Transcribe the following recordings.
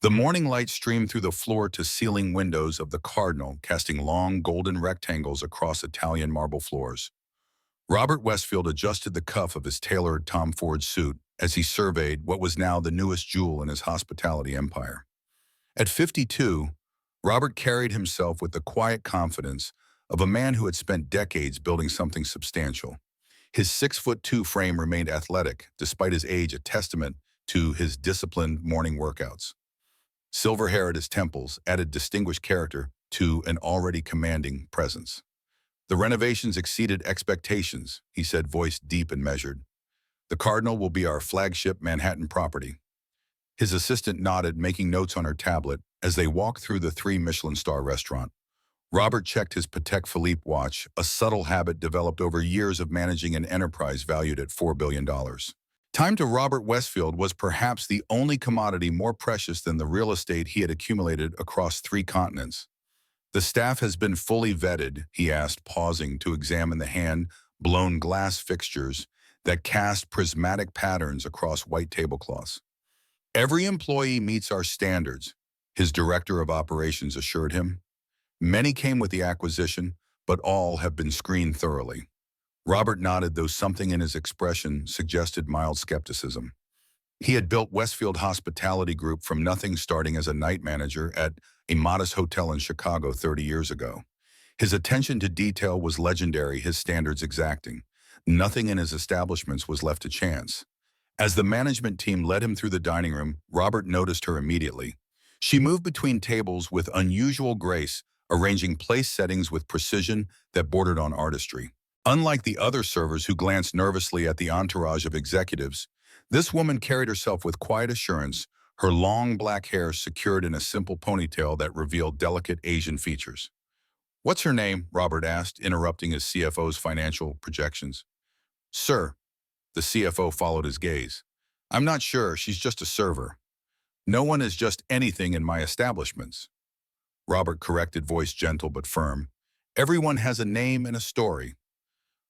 The morning light streamed through the floor-to-ceiling windows of the Cardinal, casting long golden rectangles across Italian marble floors. Robert Westfield adjusted the cuff of his tailored Tom Ford suit as he surveyed what was now the newest jewel in his hospitality empire. At 52, Robert carried himself with the quiet confidence of a man who had spent decades building something substantial. His 6'2" frame remained athletic, despite his age, a testament to his disciplined morning workouts. Silver hair at his temples added distinguished character to an already commanding presence. "The renovations exceeded expectations," he said, voice deep and measured. "The Cardinal will be our flagship Manhattan property." His assistant nodded, making notes on her tablet as they walked through the 3 Michelin-star restaurant. Robert checked his Patek Philippe watch, a subtle habit developed over years of managing an enterprise valued at $4 billion. Time to Robert Westfield was perhaps the only commodity more precious than the real estate he had accumulated across 3 continents. "The staff has been fully vetted," he asked, pausing to examine the hand-blown glass fixtures that cast prismatic patterns across white tablecloths. "Every employee meets our standards," his director of operations assured him. "Many came with the acquisition, but all have been screened thoroughly." Robert nodded, though something in his expression suggested mild skepticism. He had built Westfield Hospitality Group from nothing, starting as a night manager at a modest hotel in Chicago 30 years ago. His attention to detail was legendary, his standards exacting. Nothing in his establishments was left to chance. As the management team led him through the dining room, Robert noticed her immediately. She moved between tables with unusual grace, arranging place settings with precision that bordered on artistry. Unlike the other servers who glanced nervously at the entourage of executives, this woman carried herself with quiet assurance, her long black hair secured in a simple ponytail that revealed delicate Asian features. "What's her name?" Robert asked, interrupting his CFO's financial projections. "Sir," the CFO followed his gaze. "I'm not sure, she's just a server." "No one is just anything in my establishments," Robert corrected, voice gentle but firm. "Everyone has a name and a story."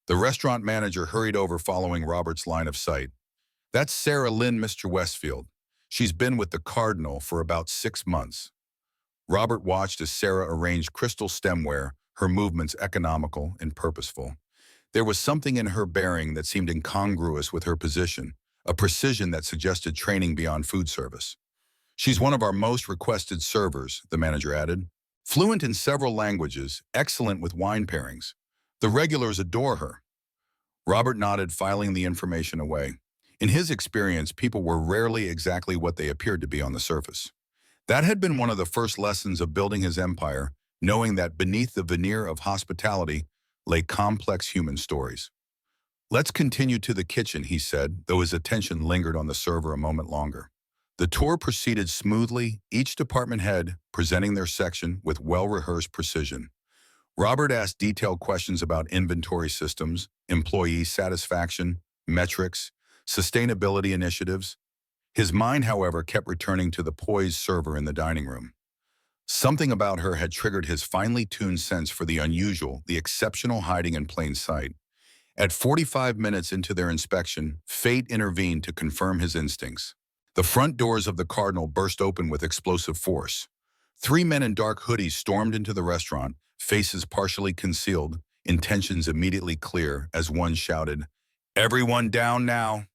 The restaurant manager hurried over, following Robert's line of sight. "That's Sarah Lin, Mr. Westfield. She's been with the Cardinal for about 6 months." Robert watched as Sarah arranged crystal stemware, her movements economical and purposeful. There was something in her bearing that seemed incongruous with her position, a precision that suggested training beyond food service. "She's one of our most requested servers," the manager added. "Fluent in several languages, excellent with wine pairings. The regulars adore her." Robert nodded, filing the information away. In his experience, people were rarely exactly what they appeared to be on the surface. That had been one of the first lessons of building his empire, knowing that beneath the veneer of hospitality lay complex human stories. "Let's continue to the kitchen," he said, though his attention lingered on the server a moment longer. The tour proceeded smoothly, each department head presenting their section with well-rehearsed precision. Robert asked detailed questions about inventory systems, employee satisfaction, metrics, sustainability initiatives. His mind, however, kept returning to the poised server in the dining room. Something about her had triggered his finely tuned sense for the unusual, the exceptional hiding in plain sight. At 45 minutes into their inspection, fate intervened to confirm his instincts. The front doors of the Cardinal burst open with explosive force. 3 men in dark hoodies stormed into the restaurant, faces partially concealed, intentions immediately clear, as one shouted, "Everyone down now!"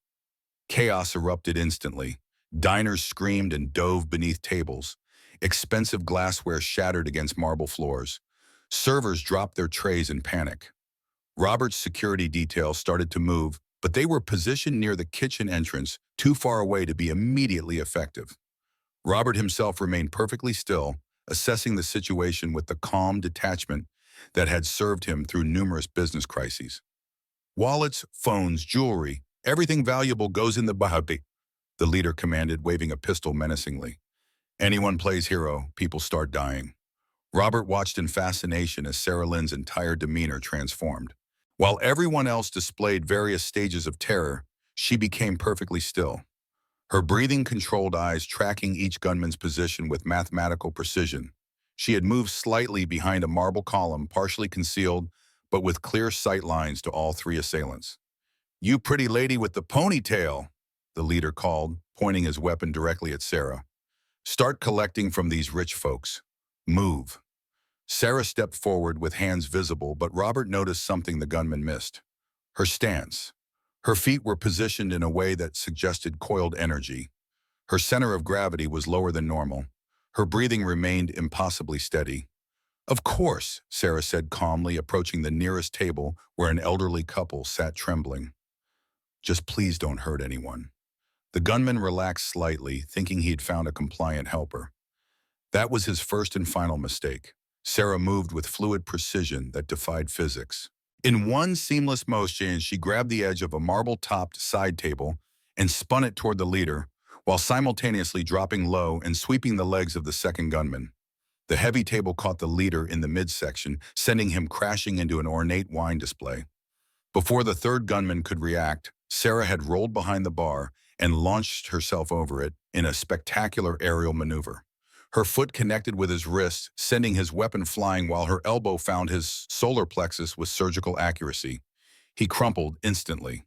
Chaos erupted instantly. Diners screamed and dove beneath tables. Expensive glassware shattered against marble floors. Servers dropped their trays in panic. Robert's security detail started to move, but they were positioned near the kitchen entrance, too far away to be immediately effective. Robert himself remained perfectly still, assessing the situation with the calm detachment that had served him through numerous business crises. "Wallets, phones, jewelry, everything valuable goes in the bahabi," the leader commanded, waving a pistol menacingly. "Anyone plays hero, people start dying." Robert watched in fascination as Sarah Lin's entire demeanor transformed. While everyone else displayed various stages of terror, she became perfectly still. Her breathing, controlled eyes tracking each gunman's position with mathematical precision. She had moved slightly behind a marble column, partially concealed, but with clear sight lines to all 3 assailants. "You pretty lady with the ponytail," the leader called, pointing his weapon directly at Sarah. Start collecting from these rich folks. Move. Sarah stepped forward with hands visible, but Robert noticed something the gunman missed. Her stance. Her feet were positioned in a way that suggested coiled energy. Her center of gravity was lower than normal. Her breathing remained impossibly steady. Of course, Sarah said calmly, approaching the nearest table where an elderly couple sat trembling. Just please don't hurt anyone. The gunman relaxed slightly, thinking he'd found a compliant helper. That was his first and final mistake. Sarah moved with fluid precision that defied physics. In one seamless motion, she grabbed the edge of a marble-topped side table and spun it toward the leader, while simultaneously dropping low and sweeping the legs of the second gunman. The heavy table caught the leader in the midsection, sending him crashing into an ornate wine display. Before the third gunman could react, Sarah had rolled behind the bar and launched herself over it in a spectacular aerial maneuver. Her foot connected with his wrist, sending his weapon flying while her elbow found his solar plexus with surgical accuracy. He crumpled instantly.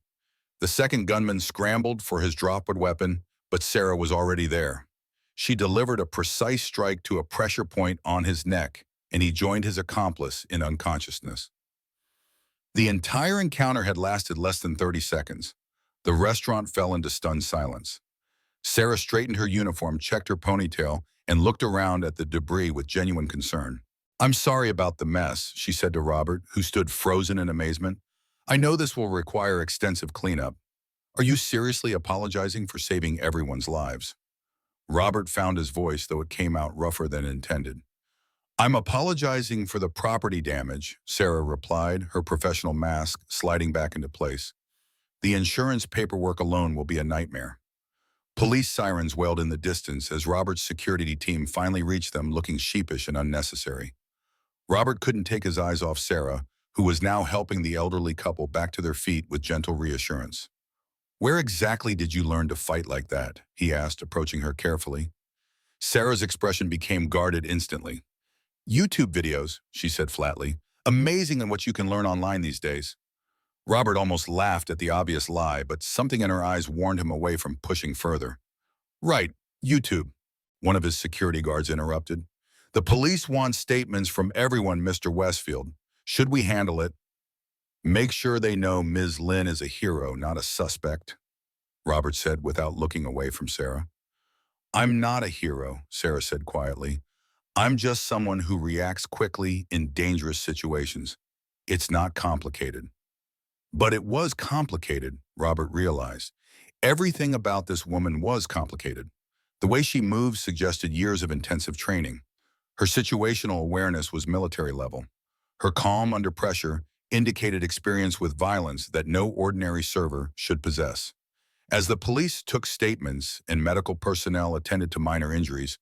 The second gunman scrambled for his dropped weapon, but Sarah was already there. She delivered a precise strike to a pressure point on his neck, and he joined his accomplice in unconsciousness. The entire encounter had lasted less than 30 seconds. The restaurant fell into stunned silence. Sarah straightened her uniform, checked her ponytail, and looked around at the debris with genuine concern. "I'm sorry about the mess," she said to Robert, who stood frozen in amazement. "I know this will require extensive cleanup. Are you seriously apologizing for saving everyone's lives?" Robert found his voice, though it came out rougher than intended. "I'm apologizing for the property damage," Sarah replied, her professional mask sliding back into place. "The insurance paperwork alone will be a nightmare." Police sirens wailed in the distance as Robert's security team finally reached them, looking sheepish and unnecessary. Robert couldn't take his eyes off Sarah, who was now helping the elderly couple back to their feet with gentle reassurance. "Where exactly did you learn to fight like that?" he asked, approaching her carefully. Sarah's expression became guarded instantly. "YouTube videos," she said flatly. "Amazing in what you can learn online these days." Robert almost laughed at the obvious lie, but something in her eyes warned him away from pushing further. "Right, YouTube," one of his security guards interrupted. "The police want statements from everyone, Mr. Westfield. Should we handle it?" "Make sure they know Ms. Lin is a hero, not a suspect," Robert said without looking away from Sarah. "I'm not a hero," Sarah said quietly. "I'm just someone who reacts quickly in dangerous situations. It's not complicated." But it was complicated, Robert realized. Everything about this woman was complicated. The way she moved suggested years of intensive training. Her situational awareness was military level. Her calm under pressure indicated experience with violence that no ordinary server should possess. As the police took statements and medical personnel attended to minor injuries,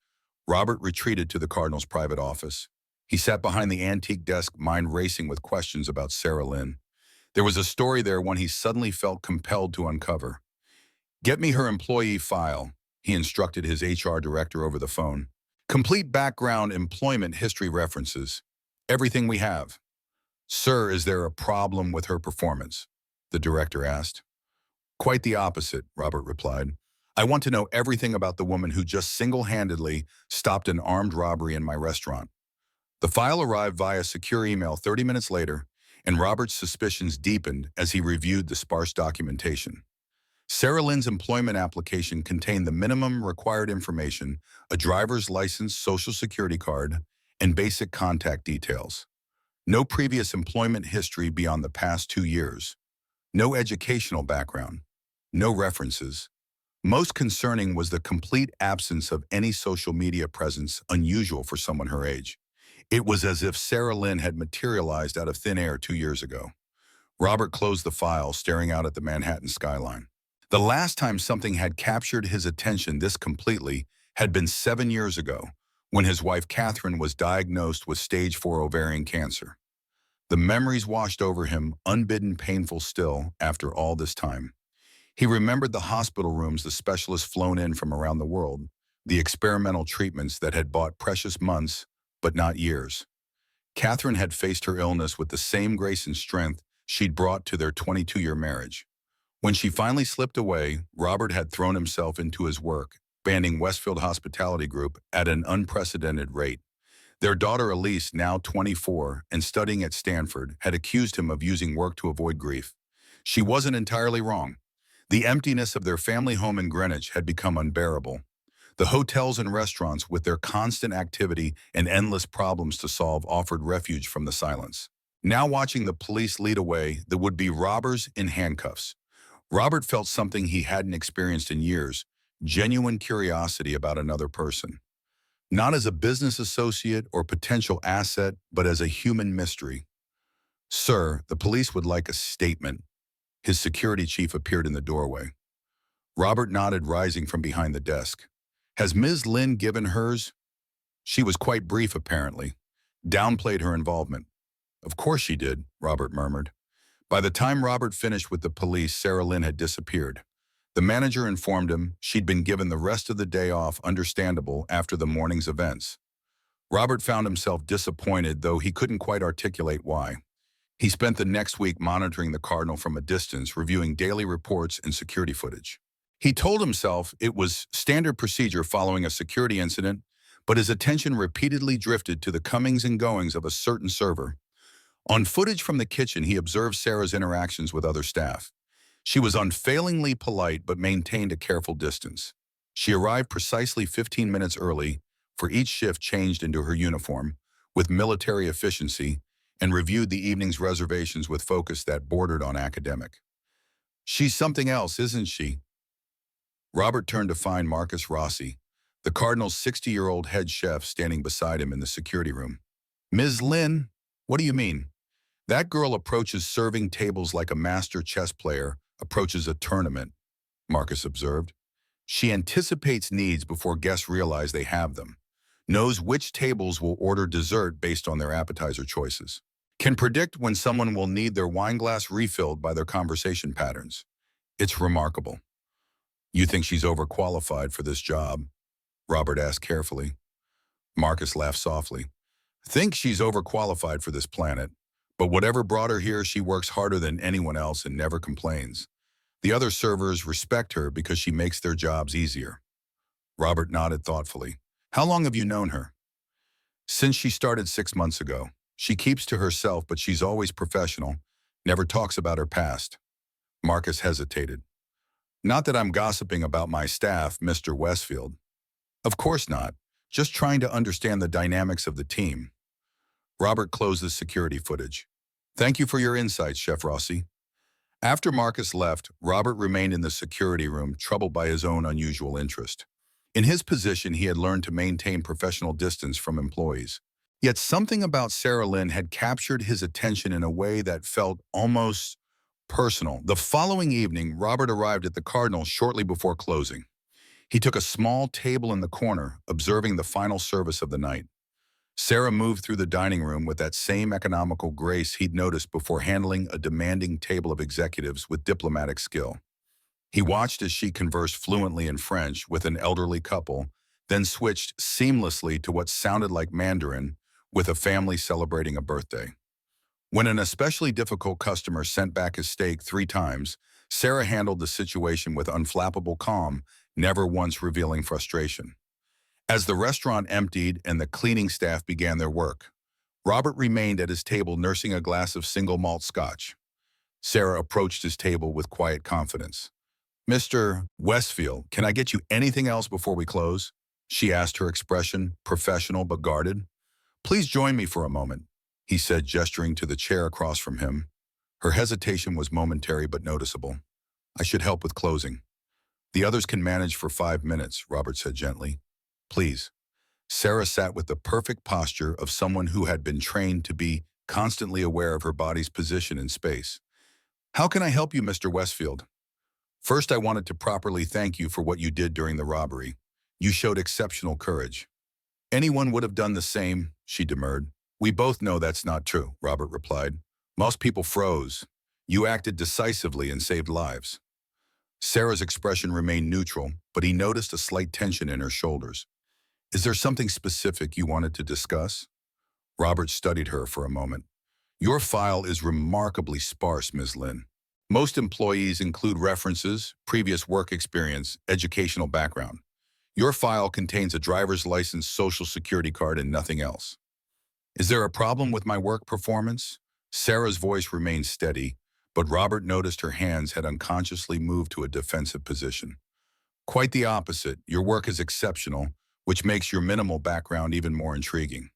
Robert retreated to the Cardinal's private office. He sat behind the antique desk, mind racing with questions about Sarah Lin. There was a story there one he suddenly felt compelled to uncover. "Get me her employee file," he instructed his HR director over the phone. "Complete background, employment history references. Everything we have." "Sir, is there a problem with her performance?" the director asked. "Quite the opposite," Robert replied. "I want to know everything about the woman who just single-handedly stopped an armed robbery in my restaurant." The file arrived via secure email 30 minutes later, and Robert's suspicions deepened as he reviewed the sparse documentation. Sarah Lin's employment application contained the minimum required information, a driver's license, social security card, and basic contact details. No previous employment history beyond the past 2 years. No educational background. No references. Most concerning was the complete absence of any social media presence, unusual for someone her age. It was as if Sarah Lin had materialized out of thin air 2 years ago. Robert closed the file, staring out at the Manhattan skyline. The last time something had captured his attention this completely had been 7 years ago, when his wife Catherine was diagnosed with stage 4 ovarian cancer. The memories washed over him, unbidden, painful still, after all this time. He remembered the hospital rooms the specialists flown in from around the world, the experimental treatments that had bought precious months, but not years. Catherine had faced her illness with the same grace and strength she'd brought to their 22-year marriage. When she finally slipped away, Robert had thrown himself into his work, expanding Westfield Hospitality Group at an unprecedented rate. Their daughter Elise, now 24 and studying at Stanford, had accused him of using work to avoid grief. She wasn't entirely wrong. The emptiness of their family home in Greenwich had become unbearable. The hotels and restaurants, with their constant activity and endless problems to solve, offered refuge from the silence. Now watching the police lead away the would-be robbers in handcuffs, Robert felt something he hadn't experienced in years: genuine curiosity about another person. Not as a business associate or potential asset, but as a human mystery. "Sir, the police would like a statement." His security chief appeared in the doorway. Robert nodded, rising from behind the desk. "Has Ms. Lin given hers?" She was quite brief, apparently. Downplayed her involvement. "Of course she did," Robert murmured. By the time Robert finished with the police, Sarah Lin had disappeared. The manager informed him she'd been given the rest of the day off, understandable after the morning's events. Robert found himself disappointed, though he couldn't quite articulate why. He spent the next week monitoring the Cardinal from a distance, reviewing daily reports and security footage. He told himself it was standard procedure following a security incident, but his attention repeatedly drifted to the comings and goings of a certain server. On footage from the kitchen, he observed Sarah's interactions with other staff. She was unfailingly polite but maintained a careful distance. She arrived precisely 15 minutes early for each shift, changed into her uniform with military efficiency, and reviewed the evening's reservations with focus that bordered on academic. "She's something else, isn't she?" Robert turned to find Marcus Rossi, the Cardinal's 60-year-old head chef, standing beside him in the security room. "Ms. Lin, what do you mean?" "That girl approaches serving tables like a master chess player approaches a tournament," Marcus observed. "She anticipates needs before guests realize they have them, knows which tables will order dessert based on their appetizer choices, can predict when someone will need their wine glass refilled by their conversation patterns. It's remarkable." "You think she's overqualified for this job?" Robert asked carefully. Marcus laughed softly. "Think she's overqualified for this planet, but whatever brought her here, she works harder than anyone else and never complains. The other servers respect her because she makes their jobs easier." Robert nodded thoughtfully. "How long have you known her?" "Since she started 6 months ago. She keeps to herself, but she's always professional, never talks about her past." Marcus hesitated. "Not that I'm gossiping about my staff, Mr. Westfield." "Of course not. Just trying to understand the dynamics of the team." Robert closed the security footage. "Thank you for your insights, Chef Rossi." After Marcus left, Robert remained in the security room, troubled by his own unusual interest. In his position, he had learned to maintain professional distance from employees. Yet something about Sarah Lin had captured his attention in a way that felt almost personal. The following evening, Robert arrived at the Cardinal shortly before closing. He took a small table in the corner, observing the final service of the night. Sarah moved through the dining room with that same economical grace he'd noticed before handling a demanding table of executives with diplomatic skill. He watched as she conversed fluently in French with an elderly couple, then switched seamlessly to what sounded like Mandarin with a family celebrating a birthday. When an especially difficult customer sent back his steak 3 times, Sarah handled the situation with unflappable calm, never once revealing frustration. As the restaurant emptied and the cleaning staff began their work, Robert remained at his table nursing a glass of single malt scotch. Sarah approached his table with quiet confidence. "Mr. Westfield, can I get you anything else before we close?" she asked, her expression professional but guarded. "Please join me for a moment," he said, gesturing to the chair across from him. Her hesitation was momentary but noticeable. "I should help with closing." "The others can manage for 5 minutes," Robert said gently. "Please." Sarah sat with the perfect posture of someone who had been trained to be constantly aware of her body's position in space. "How can I help you, Mr. Westfield?" "First, I wanted to properly thank you for what you did during the robbery. You showed exceptional courage." "Anyone would have done the same," she demurred. "We both know that's not true," Robert replied. "Most people froze. You acted decisively and saved lives." Sarah's expression remained neutral, but he noticed a slight tension in her shoulders. "Is there something specific you wanted to discuss?" Robert studied her for a moment. "Your file is remarkably sparse, Ms. Lin. Most employees include references, previous work experience, educational background. Your file contains a driver's license, social security card, and nothing else. Is there a problem with my work performance? Sarah's voice remained steady, but Robert noticed her hands had unconsciously moved to a defensive position. Quite the opposite. Your work is exceptional, which makes your minimal background even more intriguing.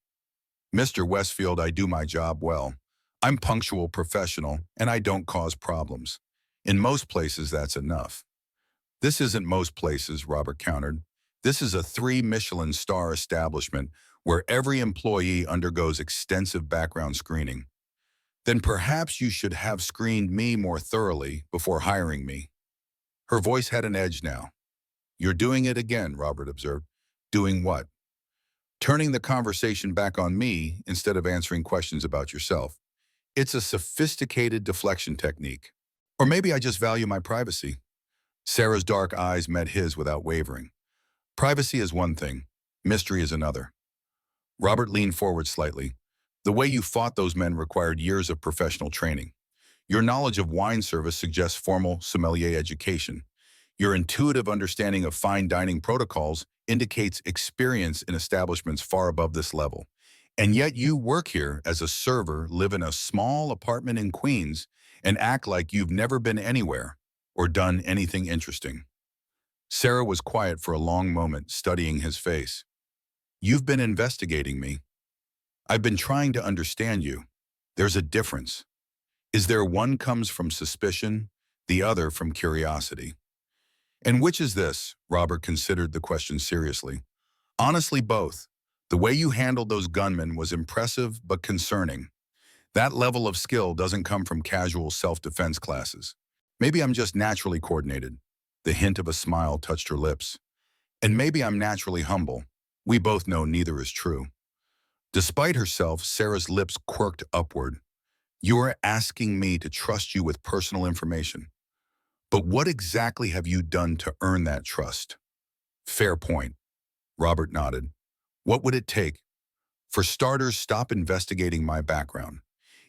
Mr. Westfield, I do my job well. I'm punctual, professional, and I don't cause problems. In most places, that's enough. This isn't most places, Robert countered. This is a 3 Michelin star establishment where every employee undergoes extensive background screening. Then perhaps you should have screened me more thoroughly before hiring me. Her voice had an edge now. You're doing it again, Robert observed. Doing what? Turning the conversation back on me instead of answering questions about yourself. It's a sophisticated deflection technique. Or maybe I just value my privacy. Sarah's dark eyes met his without wavering. Privacy is one thing, mystery is another. Robert leaned forward slightly. The way you fought those men required years of professional training. Your knowledge of wine service suggests formal sommelier education. Your intuitive understanding of fine dining protocols indicates experience in establishments far above this level. And yet you work here as a server, live in a small apartment in Queens, and act like you've never been anywhere or done anything interesting. Sarah was quiet for a long moment, studying his face. You've been investigating me. I've been trying to understand you. There's a difference. Is there one comes from suspicion, the other from curiosity? And which is this? Robert considered the question seriously. Honestly, both. The way you handled those gunmen was impressive but concerning. That level of skill doesn't come from casual self-defense classes. Maybe I'm just naturally coordinated. The hint of a smile touched her lips. And maybe I'm naturally humble. We both know neither is true. Despite herself, Sarah's lips quirked upward. You are asking me to trust you with personal information. But what exactly have you done to earn that trust? Fair point. Robert nodded. What would it take? For starters, stop investigating my background.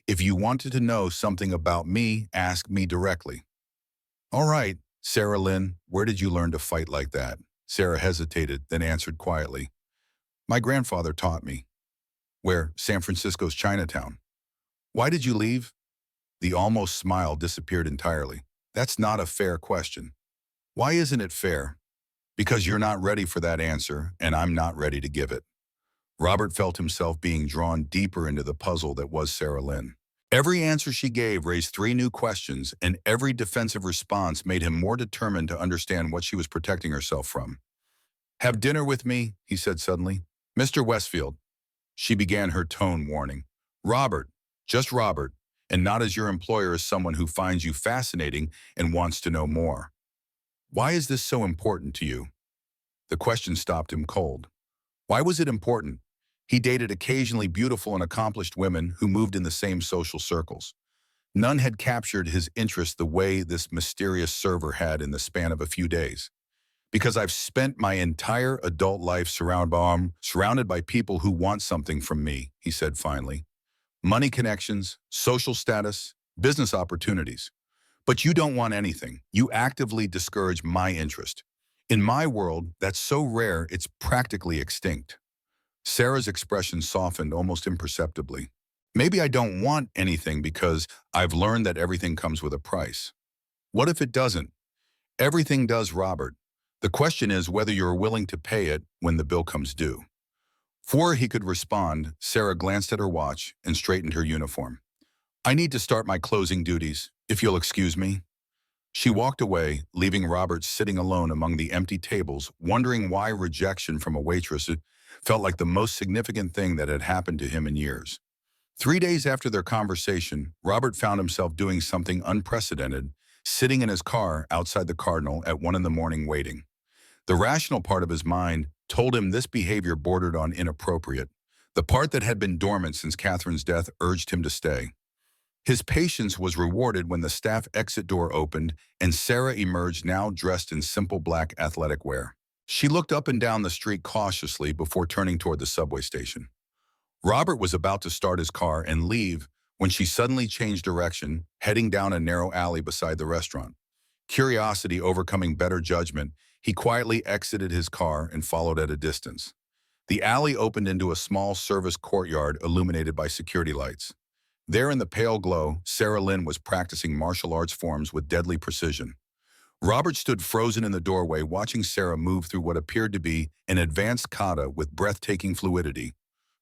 If you wanted to know something about me, ask me directly. All right, Sarah Lin, where did you learn to fight like that? Sarah hesitated, then answered quietly. My grandfather taught me. Where? San Francisco's Chinatown. Why did you leave? The almost smile disappeared entirely. That's not a fair question. Why isn't it fair? Because you're not ready for that answer, and I'm not ready to give it. Robert felt himself being drawn deeper into the puzzle that was Sarah Lin. Every answer she gave raised 3 new questions, and every defensive response made him more determined to understand what she was protecting herself from. Have dinner with me, he said suddenly. Mr. Westfield. She began, her tone warning. Robert, just Robert, and not as your employer, as someone who finds you fascinating and wants to know more. Why is this so important to you? The question stopped him cold. Why was it important? He dated occasionally beautiful and accomplished women who moved in the same social circles. None had captured his interest the way this mysterious server had in the span of a few days. Because I've spent my entire adult life surrounded by people who want something from me, he said finally. Money connections, social status, business opportunities. But you don't want anything. You actively discourage my interest. In my world, that's so rare it's practically extinct. Sarah's expression softened almost imperceptibly. Maybe I don't want anything because I've learned that everything comes with a price. What if it doesn't? Everything does, Robert. The question is whether you're willing to pay it when the bill comes due. Before he could respond, Sarah glanced at her watch and straightened her uniform. I need to start my closing duties, if you'll excuse me. She walked away, leaving Robert sitting alone among the empty tables, wondering why rejection from a waitress felt like the most significant thing that had happened to him in years. 3 days after their conversation, Robert found himself doing something unprecedented, sitting in his car outside the Cardinal at 1 a.m. waiting. The rational part of his mind told him this behavior bordered on inappropriate. The part that had been dormant since Catherine's death urged him to stay. His patience was rewarded when the staff exit door opened and Sarah emerged, now dressed in simple black athletic wear. She looked up and down the street cautiously before turning toward the subway station. Robert was about to start his car and leave when she suddenly changed direction, heading down a narrow alley beside the restaurant. Curiosity overcoming better judgment, He quietly exited his car and followed at a distance. The alley opened into a small service courtyard illuminated by security lights. There in the pale glow, Sarah Lin was practicing martial arts forms with deadly precision. Robert stood frozen in the doorway, watching Sarah move through what appeared to be an advanced kata with breathtaking fluidity.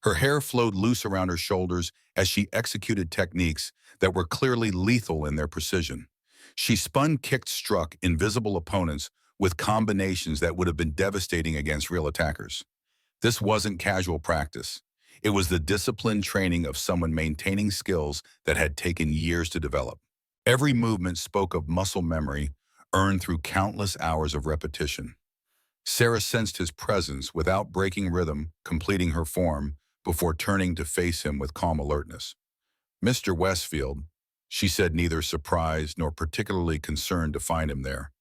Her hair flowed loose around her shoulders as she executed techniques that were clearly lethal in their precision. She spun, kicked, struck invisible opponents with combinations that would have been devastating against real attackers. This wasn't casual practice. It was the disciplined training of someone maintaining skills that had taken years to develop. Every movement spoke of muscle memory earned through countless hours of repetition. Sarah sensed his presence without breaking rhythm, completing her form before turning to face him with calm alertness. "Mr. Westfield," she said, neither surprised nor particularly concerned to find him there.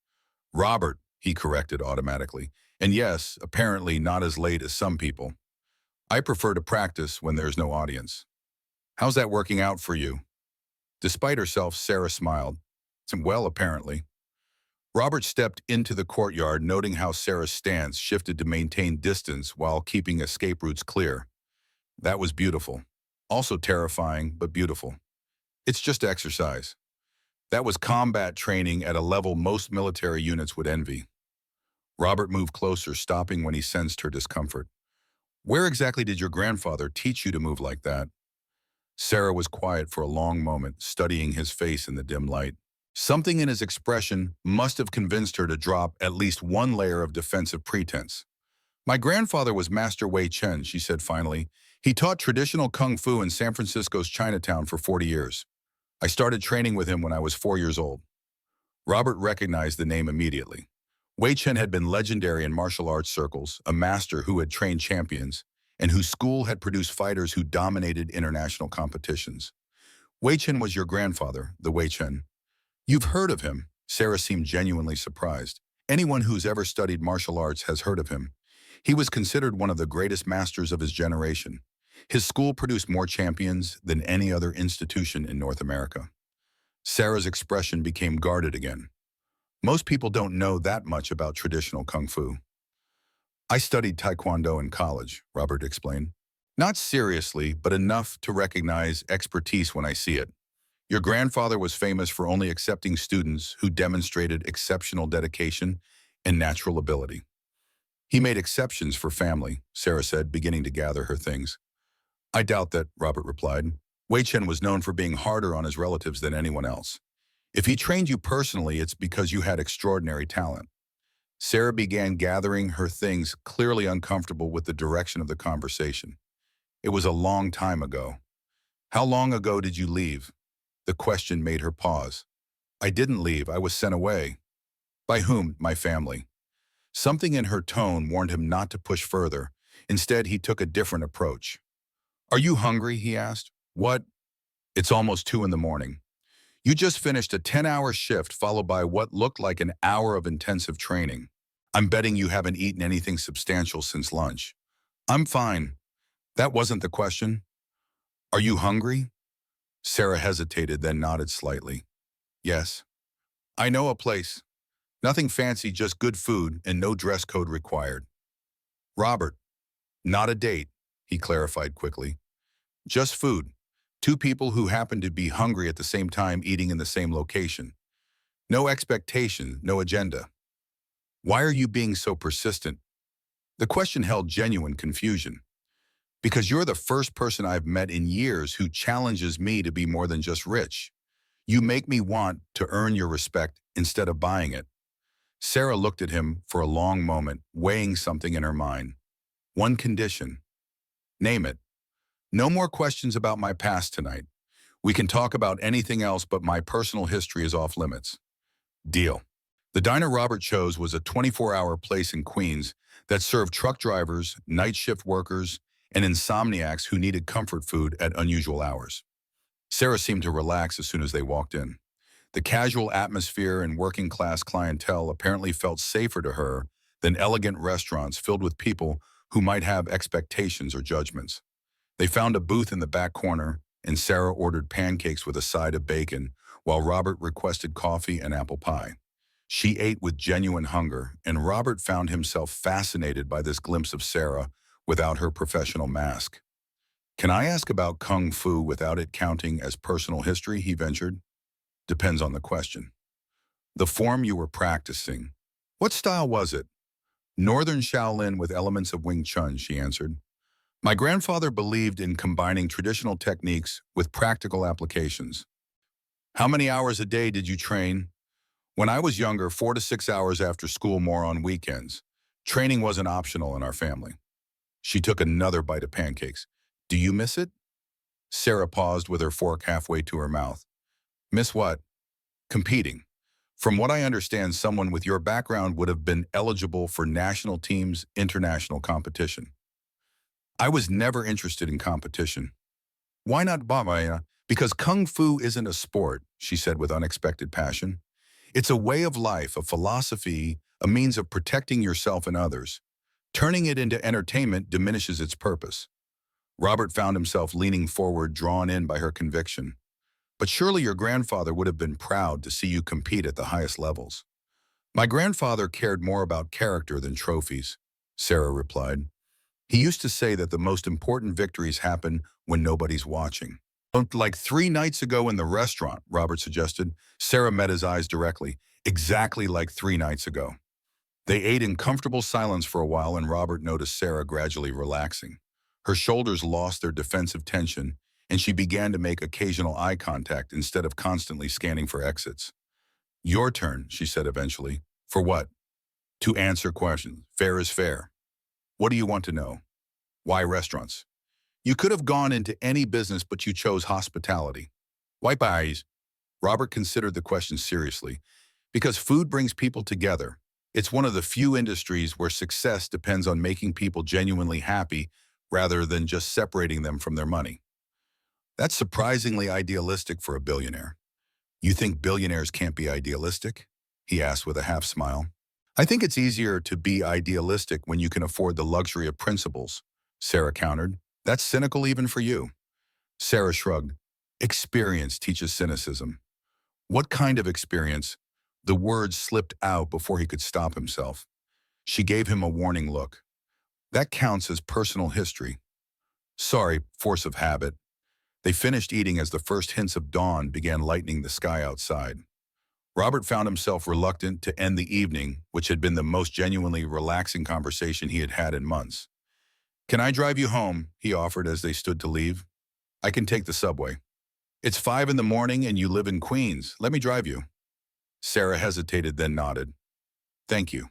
"Robert," he corrected automatically. "And yes, apparently not as late as some people. I prefer to practice when there's no audience. How's that working out for you?" Despite herself, Sarah smiled. "Well, apparently." Robert stepped into the courtyard, noting how Sarah's stance shifted to maintain distance while keeping escape routes clear. That was beautiful. Also terrifying, but beautiful. It's just exercise. That was combat training at a level most military units would envy. Robert moved closer, stopping when he sensed her discomfort. "Where exactly did your grandfather teach you to move like that?" Sarah was quiet for a long moment, studying his face in the dim light. Something in his expression must have convinced her to drop at least one layer of defensive pretense. "My grandfather was Master Wei Chen," she said finally. "He taught traditional kung fu in San Francisco's Chinatown for 40 years. I started training with him when I was 4 years old." Robert recognized the name immediately. Wei Chen had been legendary in martial arts circles, a master who had trained champions, and whose school had produced fighters who dominated international competitions. "Wei Chen was your grandfather, the Wei Chen." "You've heard of him?" Sarah seemed genuinely surprised. "Anyone who's ever studied martial arts has heard of him. He was considered one of the greatest masters of his generation. His school produced more champions than any other institution in North America." Sarah's expression became guarded again. "Most people don't know that much about traditional kung fu." "I studied taekwondo in college," Robert explained. "Not seriously, but enough to recognize expertise when I see it. Your grandfather was famous for only accepting students who demonstrated exceptional dedication and natural ability." "He made exceptions for family," Sarah said, beginning to gather her things. "I doubt that," Robert replied. "Wei Chen was known for being harder on his relatives than anyone else. If he trained you personally, it's because you had extraordinary talent." Sarah began gathering her things, clearly uncomfortable with the direction of the conversation. "It was a long time ago." "How long ago did you leave?" The question made her pause. "I didn't leave. I was sent away." "By whom?" "My family." Something in her tone warned him not to push further. Instead, he took a different approach. "Are you hungry?" he asked. "What?" "It's almost 2 in the morning. You just finished a 10-hour shift followed by what looked like an hour of intensive training. I'm betting you haven't eaten anything substantial since lunch." "I'm fine." "That wasn't the question." "Are you hungry?" Sarah hesitated, then nodded slightly. "Yes. I know a place. Nothing fancy, just good food and no dress code required." "Robert." "Not a date," he clarified quickly. "Just food. 2 people who happen to be hungry at the same time eating in the same location. No expectation, no agenda." "Why are you being so persistent?" The question held genuine confusion. "Because you're the first person I've met in years who challenges me to be more than just rich. You make me want to earn your respect instead of buying it." Sarah looked at him for a long moment, weighing something in her mind. "One condition." "Name it." "No more questions about my past tonight. We can talk about anything else, but my personal history is off limits." "Deal." The diner Robert chose was a 24-hour place in Queens that served truck drivers, night shift workers, and insomniacs who needed comfort food at unusual hours. Sarah seemed to relax as soon as they walked in. The casual atmosphere and working-class clientele apparently felt safer to her than elegant restaurants filled with people who might have expectations or judgments. They found a booth in the back corner, and Sarah ordered pancakes with a side of bacon, while Robert requested coffee and apple pie. She ate with genuine hunger, and Robert found himself fascinated by this glimpse of Sarah without her professional mask. Can I ask about Kung Fu without it counting as personal history, he ventured? Depends on the question. The form you were practicing. What style was it? Northern Shaolin with elements of Wing Chun, she answered. My grandfather believed in combining traditional techniques with practical applications. How many hours a day did you train? When I was younger, 4 to 6 hours after school, more on weekends. Training wasn't optional in our family. She took another bite of pancakes. Do you miss it? Sarah paused with her fork halfway to her mouth. Miss what? Competing. From what I understand, someone with your background would have been eligible for national team's international competition. I was never interested in competition. Why not Baba? Because Kung Fu isn't a sport, she said with unexpected passion. It's a way of life, a philosophy, a means of protecting yourself and others. Turning it into entertainment diminishes its purpose. Robert found himself leaning forward, drawn in by her conviction. But surely your grandfather would have been proud to see you compete at the highest levels. My grandfather cared more about character than trophies, Sarah replied. He used to say that the most important victories happen when nobody's watching. Like 3 nights ago in the restaurant, Robert suggested. Sarah met his eyes directly. Exactly like 3 nights ago. They ate in comfortable silence for a while, and Robert noticed Sarah gradually relaxing. Her shoulders lost their defensive tension, and she began to make occasional eye contact instead of constantly scanning for exits. Your turn, she said eventually. For what? To answer questions. Fair is fair. What do you want to know? Why restaurants? You could have gone into any business, but you chose hospitality. Why pies? Robert considered the question seriously. Because food brings people together. It's one of the few industries where success depends on making people genuinely happy rather than just separating them from their money. That's surprisingly idealistic for a billionaire. You think billionaires can't be idealistic? He asked with a half smile. I think it's easier to be idealistic when you can afford the luxury of principles, Sarah countered. That's cynical even for you. Sarah shrugged. Experience teaches cynicism. What kind of experience? The words slipped out before he could stop himself. She gave him a warning look. That counts as personal history. Sorry, force of habit. They finished eating as the first hints of dawn began lightening the sky outside. Robert found himself reluctant to end the evening, which had been the most genuinely relaxing conversation he had had in months. Can I drive you home? He offered as they stood to leave. I can take the subway. It's 5 in the morning and you live in Queens. Let me drive you. Sarah hesitated, then nodded. Thank you.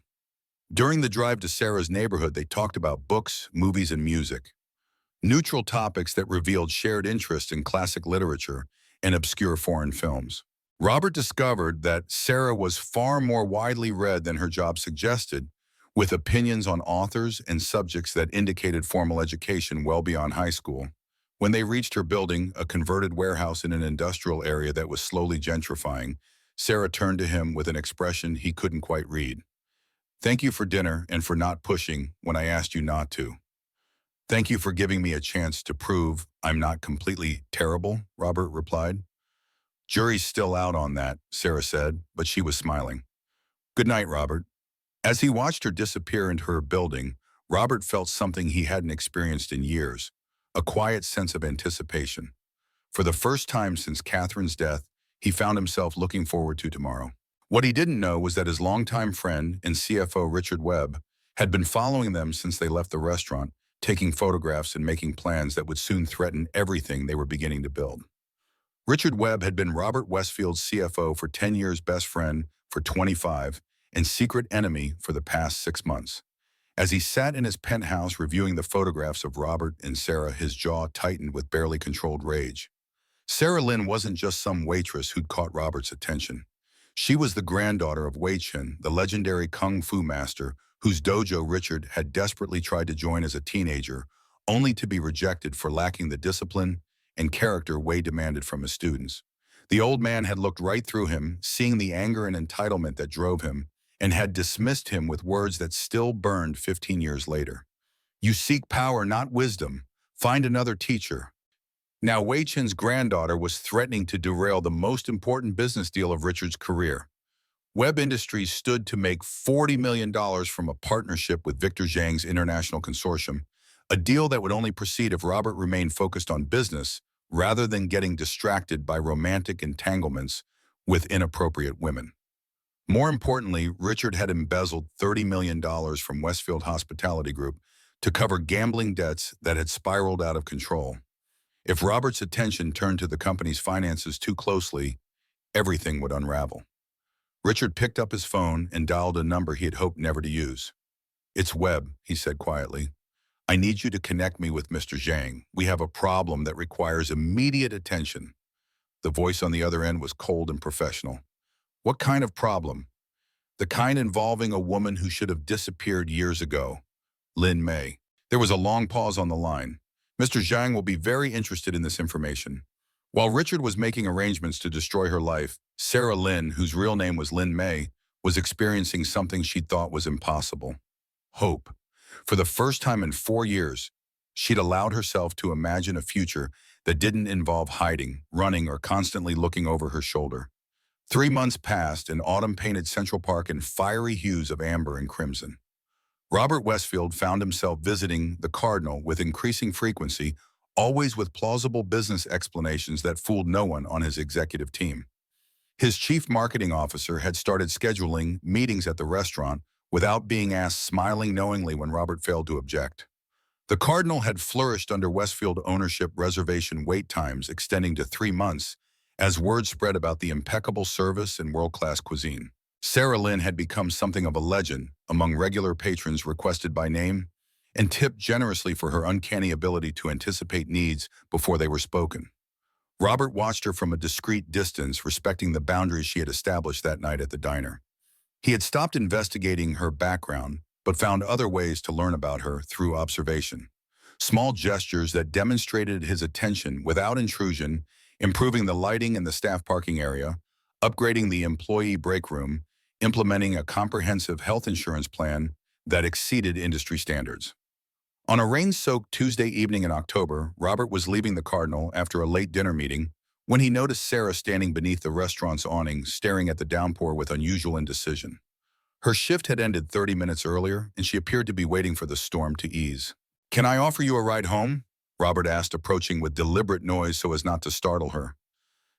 During the drive to Sarah's neighborhood, they talked about books, movies, and music. Neutral topics that revealed shared interest in classic literature and obscure foreign films. Robert discovered that Sarah was far more widely read than her job suggested, with opinions on authors and subjects that indicated formal education well beyond high school. When they reached her building, a converted warehouse in an industrial area that was slowly gentrifying, Sarah turned to him with an expression he couldn't quite read. Thank you for dinner and for not pushing when I asked you not to. Thank you for giving me a chance to prove I'm not completely terrible, Robert replied. Jury's still out on that, Sarah said, but she was smiling. Good night, Robert. As he watched her disappear into her building, Robert felt something he hadn't experienced in years, a quiet sense of anticipation. For the first time since Catherine's death, he found himself looking forward to tomorrow. What he didn't know was that his longtime friend and CFO Richard Webb had been following them since they left the restaurant, taking photographs and making plans that would soon threaten everything they were beginning to build. Richard Webb had been Robert Westfield's CFO for 10 years, best friend for 25, and secret enemy for the past 6 months. As he sat in his penthouse reviewing the photographs of Robert and Sarah, his jaw tightened with barely controlled rage. Sarah Lin wasn't just some waitress who'd caught Robert's attention. She was the granddaughter of Wei Chen, the legendary kung fu master whose dojo Richard had desperately tried to join as a teenager, only to be rejected for lacking the discipline and character Wei demanded from his students. The old man had looked right through him, seeing the anger and entitlement that drove him, and had dismissed him with words that still burned 15 years later. You seek power, not wisdom. Find another teacher. Now Wei Chen's granddaughter was threatening to derail the most important business deal of Richard's career. Web Industries stood to make $40 million from a partnership with Victor Zhang's international consortium, a deal that would only proceed if Robert remained focused on business rather than getting distracted by romantic entanglements with inappropriate women. More importantly, Richard had embezzled $30 million from Westfield Hospitality Group to cover gambling debts that had spiraled out of control. If Robert's attention turned to the company's finances too closely, everything would unravel. Richard picked up his phone and dialed a number he had hoped never to use. "It's Webb," he said quietly. "I need you to connect me with Mr. Zhang. We have a problem that requires immediate attention." The voice on the other end was cold and professional. "What kind of problem?" "The kind involving a woman who should have disappeared years ago. Lin Mei." There was a long pause on the line. "Mr. Zhang will be very interested in this information." While Richard was making arrangements to destroy her life, Sarah Lin, whose real name was Lin Mei, was experiencing something she thought was impossible. Hope. For the first time in 4 years, she'd allowed herself to imagine a future that didn't involve hiding, running, or constantly looking over her shoulder. 3 months passed, and autumn painted Central Park in fiery hues of amber and crimson. Robert Westfield found himself visiting the Cardinal with increasing frequency, always with plausible business explanations that fooled no one on his executive team. His chief marketing officer had started scheduling meetings at the restaurant without being asked, smiling knowingly when Robert failed to object. The Cardinal had flourished under Westfield ownership, reservation wait times extending to 3 months, as word spread about the impeccable service and world-class cuisine. Sarah Lin had become something of a legend among regular patrons, requested by name and tipped generously for her uncanny ability to anticipate needs before they were spoken. Robert watched her from a discreet distance, respecting the boundaries she had established that night at the diner. He had stopped investigating her background, but found other ways to learn about her through observation. Small gestures that demonstrated his attention without intrusion, improving the lighting in the staff parking area, upgrading the employee break room, implementing a comprehensive health insurance plan that exceeded industry standards. On a rain-soaked Tuesday evening in October, Robert was leaving the Cardinal after a late dinner meeting when he noticed Sarah standing beneath the restaurant's awning, staring at the downpour with unusual indecision. Her shift had ended 30 minutes earlier, and she appeared to be waiting for the storm to ease. "Can I offer you a ride home?" Robert asked, approaching with deliberate noise so as not to startle her.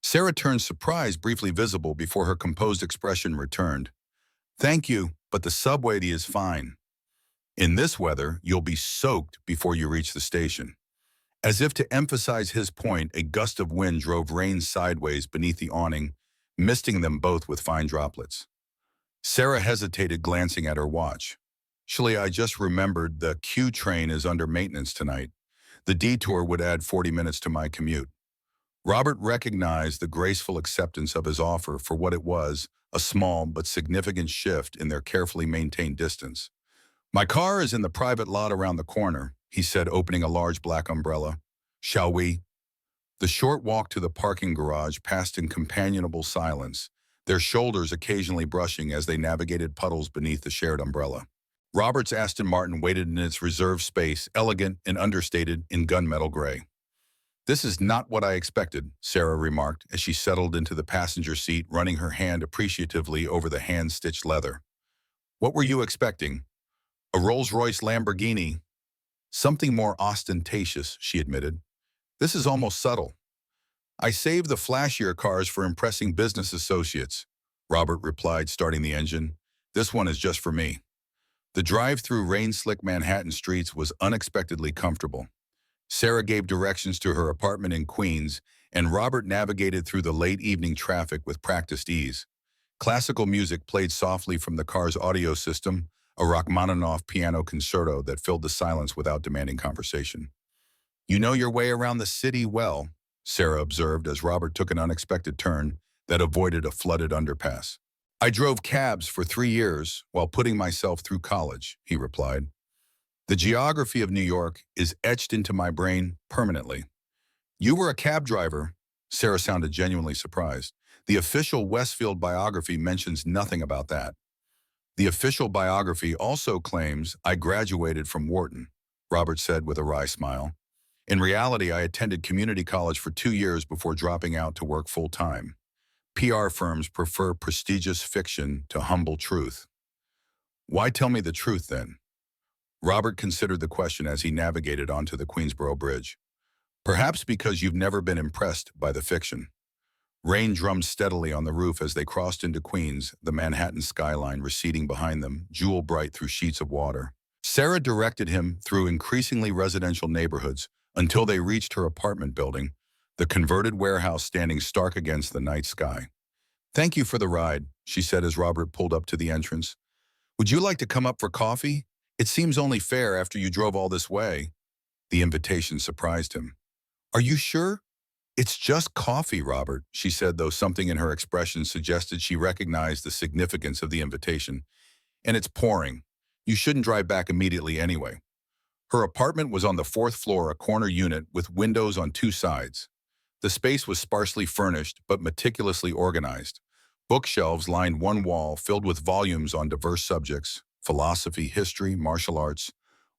Sarah turned, surprise briefly visible before her composed expression returned. "Thank you, but the subway is fine. In this weather, you'll be soaked before you reach the station." As if to emphasize his point, a gust of wind drove rain sideways beneath the awning, misting them both with fine droplets. Sarah hesitated, glancing at her watch. "Actually, I just remembered the Q train is under maintenance tonight. The detour would add 40 minutes to my commute." Robert recognized the graceful acceptance of his offer for what it was, a small but significant shift in their carefully maintained distance. "My car is in the private lot around the corner," he said, opening a large black umbrella. "Shall we?" The short walk to the parking garage passed in companionable silence, their shoulders occasionally brushing as they navigated puddles beneath the shared umbrella. Robert's Aston Martin waited in its reserved space, elegant and understated in gunmetal gray. "This is not what I expected," Sarah remarked as she settled into the passenger seat, running her hand appreciatively over the hand-stitched leather. "What were you expecting?" "A Rolls-Royce Lamborghini." "Something more ostentatious," she admitted. "This is almost subtle." "I saved the flashier cars for impressing business associates," Robert replied, starting the engine. "This one is just for me." The drive through rain-slick Manhattan streets was unexpectedly comfortable. Sarah gave directions to her apartment in Queens, and Robert navigated through the late evening traffic with practiced ease. Classical music played softly from the car's audio system, a Rachmaninoff piano concerto that filled the silence without demanding conversation. "You know your way around the city well," Sarah observed as Robert took an unexpected turn that avoided a flooded underpass. "I drove cabs for 3 years while putting myself through college," he replied. "The geography of New York is etched into my brain permanently." "You were a cab driver?" Sarah sounded genuinely surprised. "The official Westfield biography mentions nothing about that." "The official biography also claims I graduated from Wharton," Robert said with a wry smile. "In reality, I attended community college for 2 years before dropping out to work full-time. PR firms prefer prestigious fiction to humble truth. Why tell me the truth then? Robert considered the question as he navigated onto the Queensboro Bridge. Perhaps because you've never been impressed by the fiction. Rain drummed steadily on the roof as they crossed into Queens, the Manhattan skyline receding behind them, jewel-bright through sheets of water. Sarah directed him through increasingly residential neighborhoods until they reached her apartment building, the converted warehouse standing stark against the night sky. "Thank you for the ride," she said as Robert pulled up to the entrance. "Would you like to come up for coffee? It seems only fair after you drove all this way." The invitation surprised him. "Are you sure?" "It's just coffee, Robert," she said, though something in her expression suggested she recognized the significance of the invitation. "And it's pouring. You shouldn't drive back immediately anyway." Her apartment was on the fourth floor, a corner unit with windows on two sides. The space was sparsely furnished but meticulously organized. Bookshelves lined one wall filled with volumes on diverse subjects: philosophy, history, martial arts,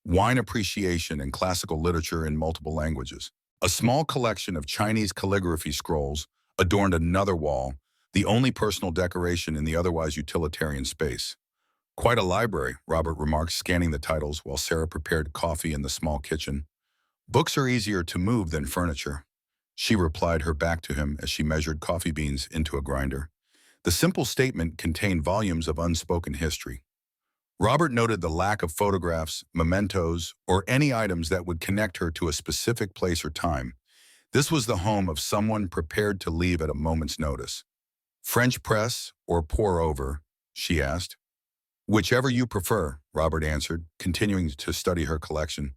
wine appreciation, and classical literature in multiple languages. A small collection of Chinese calligraphy scrolls adorned another wall, the only personal decoration in the otherwise utilitarian space. "Quite a library," Robert remarked, scanning the titles while Sarah prepared coffee in the small kitchen. "Books are easier to move than furniture," she replied, her back to him as she measured coffee beans into a grinder. The simple statement contained volumes of unspoken history. Robert noted the lack of photographs, mementos, or any items that would connect her to a specific place or time. This was the home of someone prepared to leave at a moment's notice. "French press or pour over?" she asked. "Whichever you prefer," Robert answered, continuing to study her collection.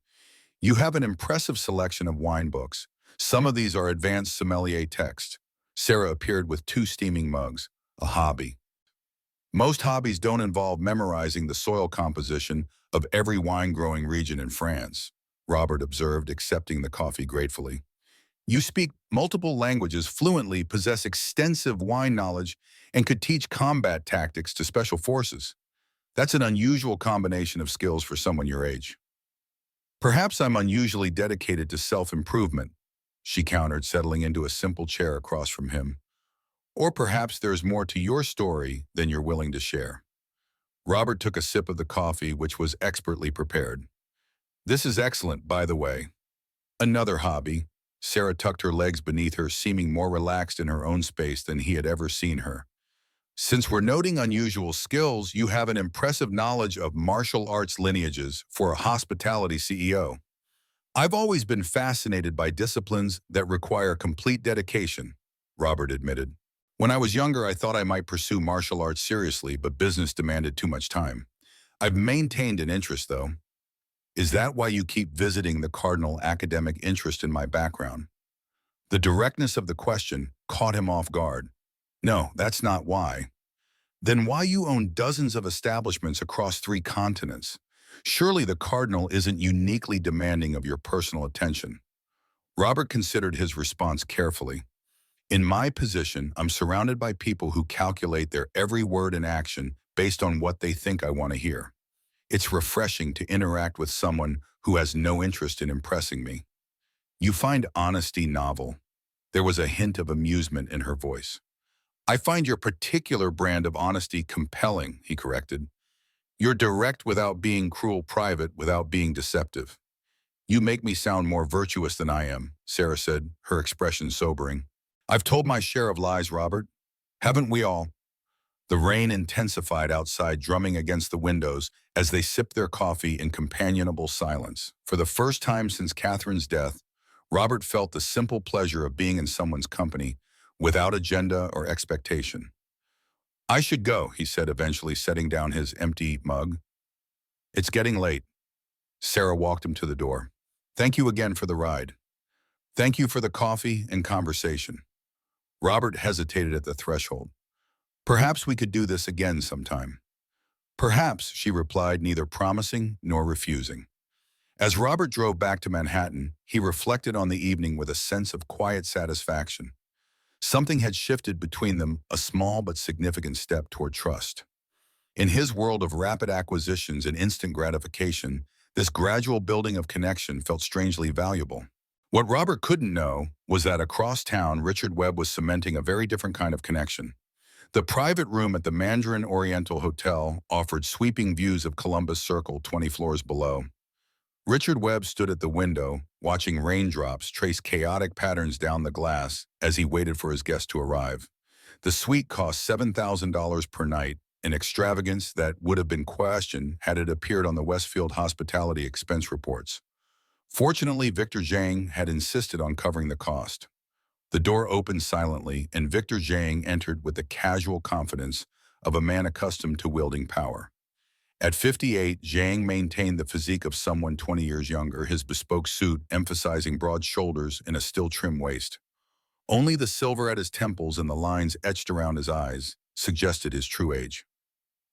"You have an impressive selection of wine books. Some of these are advanced sommelier text." Sarah appeared with two steaming mugs, a hobby. "Most hobbies don't involve memorizing the soil composition of every wine-growing region in France," Robert observed, accepting the coffee gratefully. "You speak multiple languages fluently, possess extensive wine knowledge, and could teach combat tactics to special forces. That's an unusual combination of skills for someone your age." "Perhaps I'm unusually dedicated to self-improvement," she countered, settling into a simple chair across from him. "Or perhaps there's more to your story than you're willing to share." Robert took a sip of the coffee, which was expertly prepared. "This is excellent, by the way." "Another hobby." Sarah tucked her legs beneath her, seeming more relaxed in her own space than he had ever seen her. "Since we're noting unusual skills, you have an impressive knowledge of martial arts lineages for a hospitality CEO. I've always been fascinated by disciplines that require complete dedication," Robert admitted. "When I was younger, I thought I might pursue martial arts seriously, but business demanded too much time. I've maintained an interest, though." "Is that why you keep visiting the cardinal academic interest in my background?" The directness of the question caught him off guard. "No, that's not why." "Then why you own dozens of establishments across 3 continents? Surely the cardinal isn't uniquely demanding of your personal attention." Robert considered his response carefully. "In my position, I'm surrounded by people who calculate their every word and action based on what they think I want to hear. It's refreshing to interact with someone who has no interest in impressing me." "You find honesty novel." There was a hint of amusement in her voice. "I find your particular brand of honesty compelling," he corrected. "You're direct without being cruel, private without being deceptive." "You make me sound more virtuous than I am," Sarah said, her expression sobering. "I've told my share of lies, Robert. Haven't we all?" The rain intensified outside, drumming against the windows as they sipped their coffee in companionable silence. For the first time since Catherine's death, Robert felt the simple pleasure of being in someone's company, without agenda or expectation. "I should go," he said, eventually setting down his empty mug. "It's getting late." Sarah walked him to the door. "Thank you again for the ride." "Thank you for the coffee and conversation." Robert hesitated at the threshold. "Perhaps we could do this again sometime." "Perhaps," she replied, neither promising nor refusing. As Robert drove back to Manhattan, he reflected on the evening with a sense of quiet satisfaction. Something had shifted between them, a small but significant step toward trust. In his world of rapid acquisitions and instant gratification, this gradual building of connection felt strangely valuable. What Robert couldn't know was that across town, Richard Webb was cementing a very different kind of connection. The private room at the Mandarin Oriental Hotel offered sweeping views of Columbus Circle 20 floors below. Richard Webb stood at the window, watching raindrops trace chaotic patterns down the glass as he waited for his guest to arrive. The suite cost $7,000 per night, an extravagance that would have been questioned had it appeared on the Westfield hospitality expense reports. Fortunately, Victor Zhang had insisted on covering the cost. The door opened silently, and Victor Zhang entered with the casual confidence of a man accustomed to wielding power. At 58, Zhang maintained the physique of someone 20 years younger, his bespoke suit emphasizing broad shoulders and a still trim waist. Only the silver at his temples and the lines etched around his eyes suggested his true age.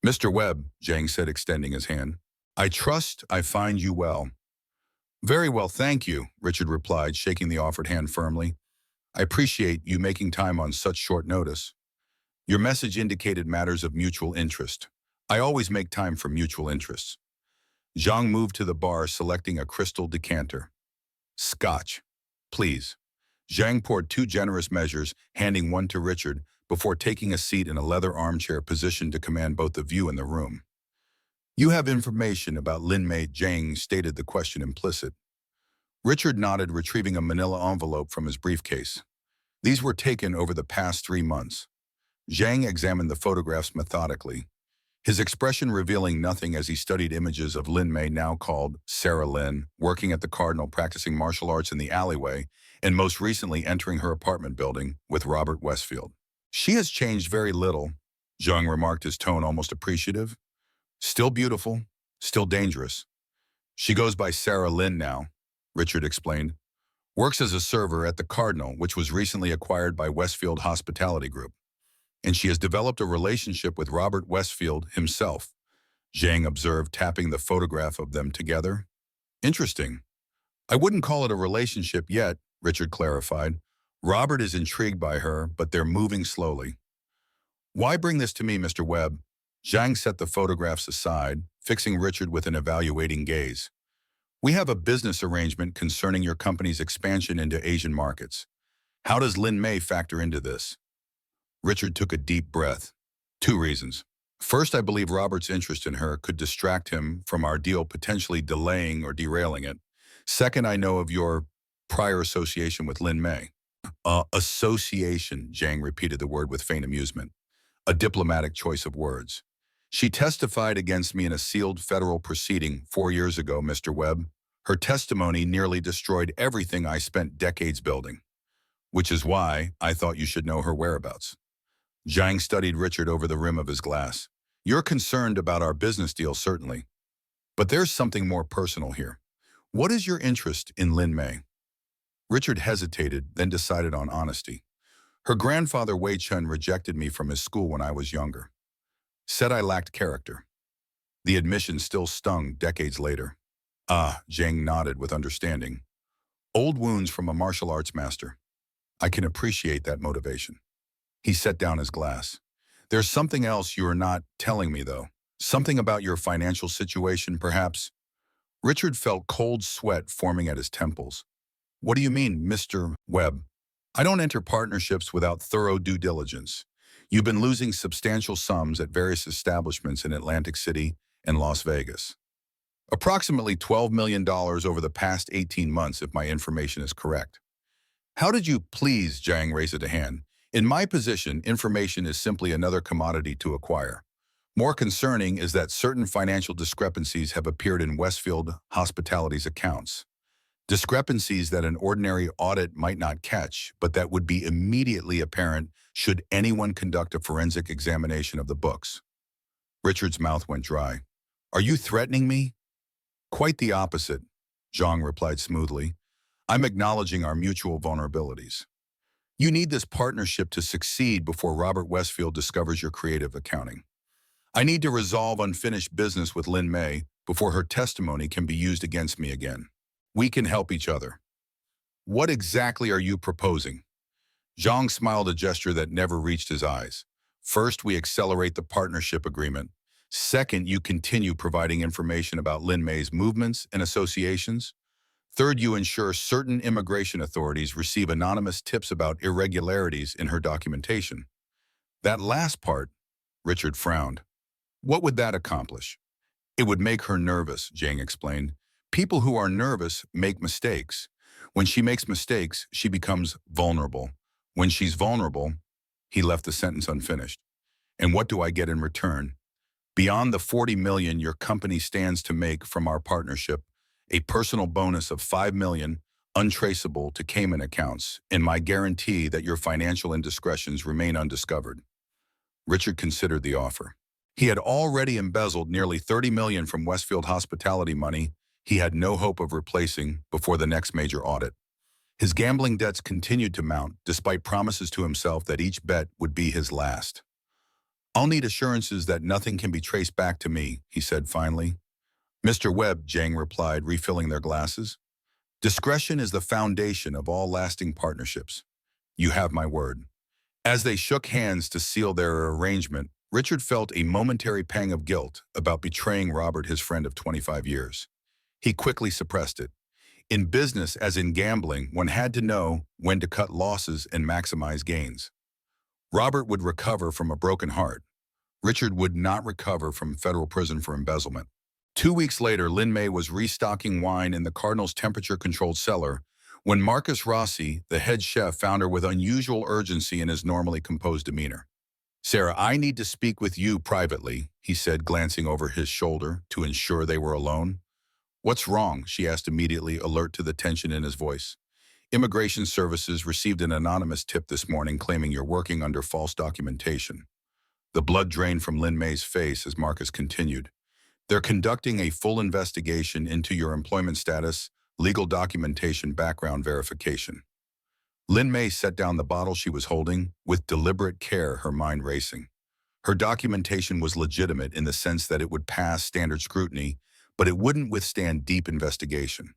"Mr. Webb," Zhang said, extending his hand, "I trust I find you well." "Very well, thank you," Richard replied, shaking the offered hand firmly. "I appreciate you making time on such short notice. Your message indicated matters of mutual interest. I always make time for mutual interests." Zhang moved to the bar, selecting a crystal decanter. "Scotch, please." Zhang poured two generous measures, handing one to Richard, before taking a seat in a leather armchair positioned to command both the view and the room. "You have information about Lin Mei," Zhang stated, the question implicit. Richard nodded, retrieving a manila envelope from his briefcase. "These were taken over the past 3 months." Zhang examined the photographs methodically, his expression revealing nothing as he studied images of Lin Mei, now called Sarah Lin, working at the Cardinal, practicing martial arts in the alleyway, and most recently entering her apartment building with Robert Westfield. "She has changed very little," Zhang remarked, his tone almost appreciative. "Still beautiful, still dangerous. She goes by Sarah Lin now," Richard explained. "Works as a server at the Cardinal, which was recently acquired by Westfield Hospitality Group. And she has developed a relationship with Robert Westfield himself," Zhang observed, tapping the photograph of them together. "Interesting. I wouldn't call it a relationship yet," Richard clarified. "Robert is intrigued by her, but they're moving slowly." "Why bring this to me, Mr. Webb?" Zhang set the photographs aside, fixing Richard with an evaluating gaze. "We have a business arrangement concerning your company's expansion into Asian markets. How does Lin Mei factor into this?" Richard took a deep breath. "2 reasons. First, I believe Robert's interest in her could distract him from our deal, potentially delaying or derailing it. Second, I know of your prior association with Lin Mei." Association," Zhang repeated the word with faint amusement. "A diplomatic choice of words. She testified against me in a sealed federal proceeding 4 years ago, Mr. Webb. Her testimony nearly destroyed everything I spent decades building. Which is why I thought you should know her whereabouts." Zhang studied Richard over the rim of his glass. "You're concerned about our business deal, certainly. But there's something more personal here. What is your interest in Lin Mei?" Richard hesitated, then decided on honesty. "Her grandfather Wei Chun rejected me from his school when I was younger. Said I lacked character." The admission still stung decades later. "Ah," Zhang nodded with understanding. "Old wounds from a martial arts master. I can appreciate that motivation." He set down his glass. "There's something else you are not telling me, though. Something about your financial situation, perhaps?" Richard felt cold sweat forming at his temples. "What do you mean, Mr. Webb? I don't enter partnerships without thorough due diligence. You've been losing substantial sums at various establishments in Atlantic City and Las Vegas. Approximately $12 million over the past 18 months, if my information is correct." "How did you please?" Zhang raised a hand. "In my position, information is simply another commodity to acquire. More concerning is that certain financial discrepancies have appeared in Westfield Hospitality's accounts. Discrepancies that an ordinary audit might not catch, but that would be immediately apparent should anyone conduct a forensic examination of the books." Richard's mouth went dry. "Are you threatening me?" "Quite the opposite," Zhang replied smoothly. "I'm acknowledging our mutual vulnerabilities. You need this partnership to succeed before Robert Westfield discovers your creative accounting. I need to resolve unfinished business with Lin Mei before her testimony can be used against me again. We can help each other." "What exactly are you proposing?" Zhang smiled, a gesture that never reached his eyes. "First, we accelerate the partnership agreement. Second, you continue providing information about Lin Mei's movements and associations. Third, you ensure certain immigration authorities receive anonymous tips about irregularities in her documentation. That last part, Richard frowned. What would that accomplish? It would make her nervous, Zhang explained. People who are nervous make mistakes. When she makes mistakes, she becomes vulnerable. When she's vulnerable, he left the sentence unfinished. And what do I get in return? Beyond the 40 million your company stands to make from our partnership, a personal bonus of 5 million, untraceable to Cayman accounts, and my guarantee that your financial indiscretions remain undiscovered. Richard considered the offer. He had already embezzled nearly 30 million from Westfield hospitality money he had no hope of replacing before the next major audit. His gambling debts continued to mount, despite promises to himself that each bet would be his last. I'll need assurances that nothing can be traced back to me, he said finally. Mr. Webb, Zhang replied, refilling their glasses. Discretion is the foundation of all lasting partnerships. You have my word. As they shook hands to seal their arrangement, Richard felt a momentary pang of guilt about betraying Robert, his friend of 25 years. He quickly suppressed it. In business, as in gambling, one had to know when to cut losses and maximize gains. Robert would recover from a broken heart. Richard would not recover from federal prison for embezzlement. 2 weeks later, Lin Mei was restocking wine in the Cardinal's temperature-controlled cellar when Marcus Rossi, the head chef, found her with unusual urgency in his normally composed demeanor. Sarah, I need to speak with you privately, he said, glancing over his shoulder to ensure they were alone. What's wrong? She asked immediately, alert to the tension in his voice. Immigration Services received an anonymous tip this morning claiming you're working under false documentation. The blood drained from Lin Mei's face as Marcus continued. They're conducting a full investigation into your employment status, legal documentation, background verification. Lin Mei set down the bottle she was holding, with deliberate care, her mind racing. Her documentation was legitimate in the sense that it would pass standard scrutiny, but it wouldn't withstand deep investigation.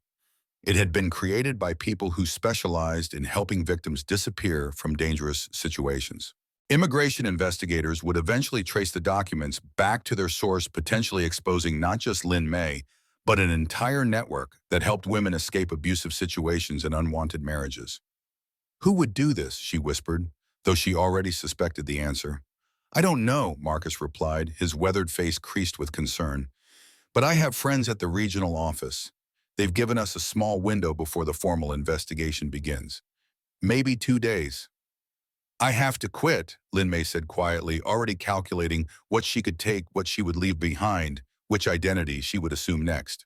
It had been created by people who specialized in helping victims disappear from dangerous situations. Immigration investigators would eventually trace the documents back to their source, potentially exposing not just Lin Mei, but an entire network that helped women escape abusive situations and unwanted marriages. Who would do this? She whispered, though she already suspected the answer. I don't know, Marcus replied, his weathered face creased with concern. But I have friends at the regional office. They've given us a small window before the formal investigation begins. Maybe 2 days. I have to quit, Lin Mei said quietly, already calculating what she could take, what she would leave behind, which identity she would assume next.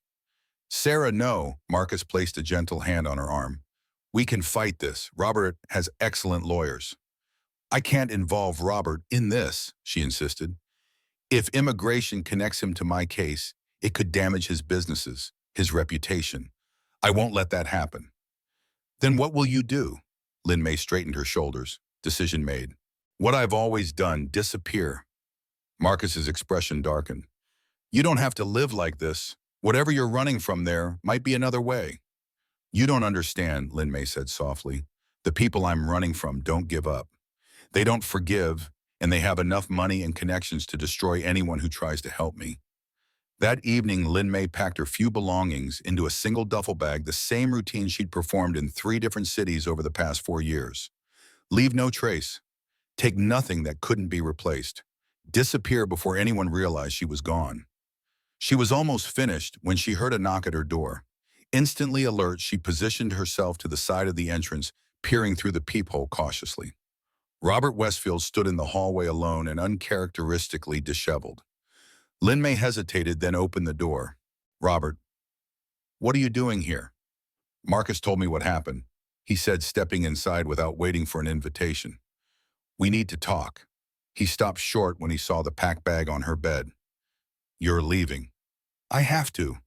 Sarah, no, Marcus placed a gentle hand on her arm. We can fight this. Robert has excellent lawyers. I can't involve Robert in this, she insisted. If immigration connects him to my case, it could damage his businesses, his reputation. I won't let that happen. Then what will you do? Lin Mei straightened her shoulders. Decision made. What I've always done, disappear. Marcus's expression darkened. You don't have to live like this. Whatever you're running from there might be another way. You don't understand, Lin Mei said softly. The people I'm running from don't give up. They don't forgive, and they have enough money and connections to destroy anyone who tries to help me. That evening, Lin Mei packed her few belongings into a single duffel bag, the same routine she'd performed in 3 different cities over the past 4 years. Leave no trace. Take nothing that couldn't be replaced. Disappear before anyone realized she was gone. She was almost finished when she heard a knock at her door. Instantly alert, she positioned herself to the side of the entrance, peering through the peephole cautiously. Robert Westfield stood in the hallway alone and uncharacteristically disheveled. Lin Mei hesitated, then opened the door. Robert, what are you doing here? Marcus told me what happened, he said, stepping inside without waiting for an invitation. We need to talk. He stopped short when he saw the pack bag on her bed. You're leaving. I have to.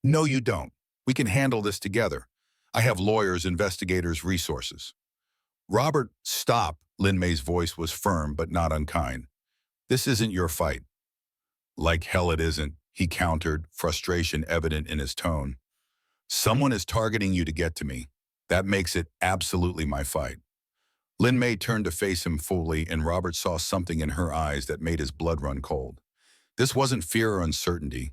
No, you don't. We can handle this together. I have lawyers, investigators, resources. Robert, stop. Lin Mei's voice was firm but not unkind. This isn't your fight. Like hell it isn't, he countered, frustration evident in his tone. Someone is targeting you to get to me. That makes it absolutely my fight. Lin Mei turned to face him fully, and Robert saw something in her eyes that made his blood run cold. This wasn't fear or uncertainty.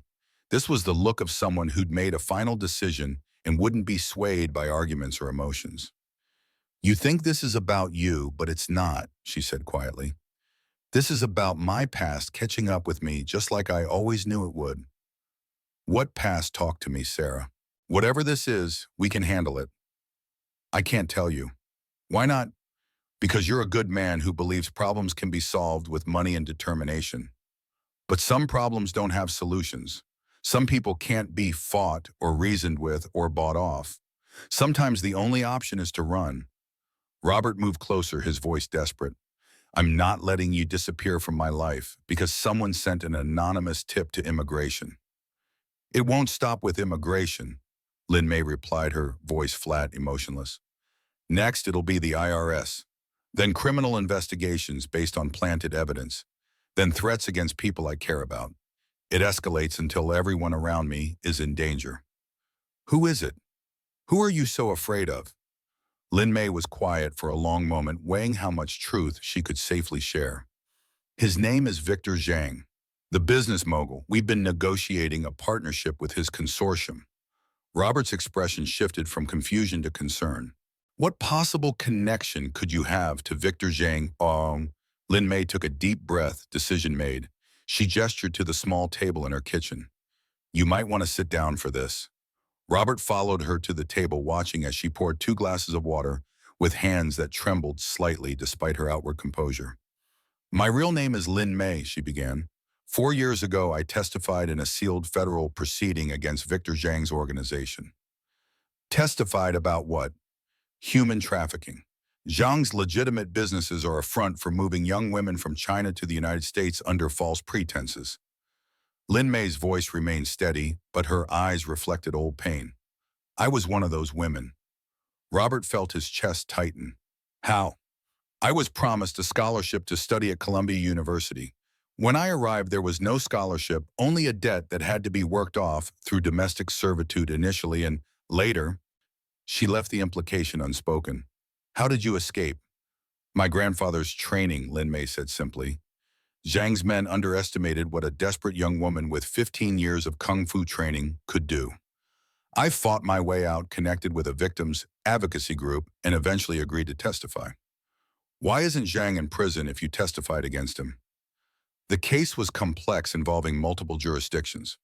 This was the look of someone who'd made a final decision and wouldn't be swayed by arguments or emotions. "You think this is about you, but it's not," she said quietly. "This is about my past catching up with me just like I always knew it would." "What past? Talk to me, Sarah. Whatever this is, we can handle it." "I can't tell you." "Why not?" "Because you're a good man who believes problems can be solved with money and determination. But some problems don't have solutions. Some people can't be fought or reasoned with or bought off. Sometimes the only option is to run." Robert moved closer, his voice desperate. "I'm not letting you disappear from my life because someone sent an anonymous tip to immigration." "It won't stop with immigration," Lin Mei replied, her voice flat, emotionless. "Next, it'll be the IRS. Then criminal investigations based on planted evidence. Then threats against people I care about. It escalates until everyone around me is in danger." "Who is it? Who are you so afraid of?" Lin Mei was quiet for a long moment, weighing how much truth she could safely share. "His name is Victor Zhang, the business mogul. We've been negotiating a partnership with his consortium." Robert's expression shifted from confusion to concern. "What possible connection could you have to Victor Zhang?" Lin Mei took a deep breath, decision made. She gestured to the small table in her kitchen. "You might want to sit down for this." Robert followed her to the table, watching as she poured 2 glasses of water with hands that trembled slightly despite her outward composure. "My real name is Lin Mei," she began. "4 years ago, I testified in a sealed federal proceeding against Victor Zhang's organization." "Testified about what?" "Human trafficking. Zhang's legitimate businesses are a front for moving young women from China to the United States under false pretenses." Lin Mei's voice remained steady, but her eyes reflected old pain. "I was one of those women." Robert felt his chest tighten. "How?" "I was promised a scholarship to study at Columbia University. When I arrived, there was no scholarship, only a debt that had to be worked off through domestic servitude initially, and later." She left the implication unspoken. "How did you escape?" "My grandfather's training," Lin Mei said simply. "Zhang's men underestimated what a desperate young woman with 15 years of kung fu training could do. I fought my way out, connected with a victims advocacy group, and eventually agreed to testify." "Why isn't Zhang in prison if you testified against him?" "The case was complex, involving multiple jurisdictions.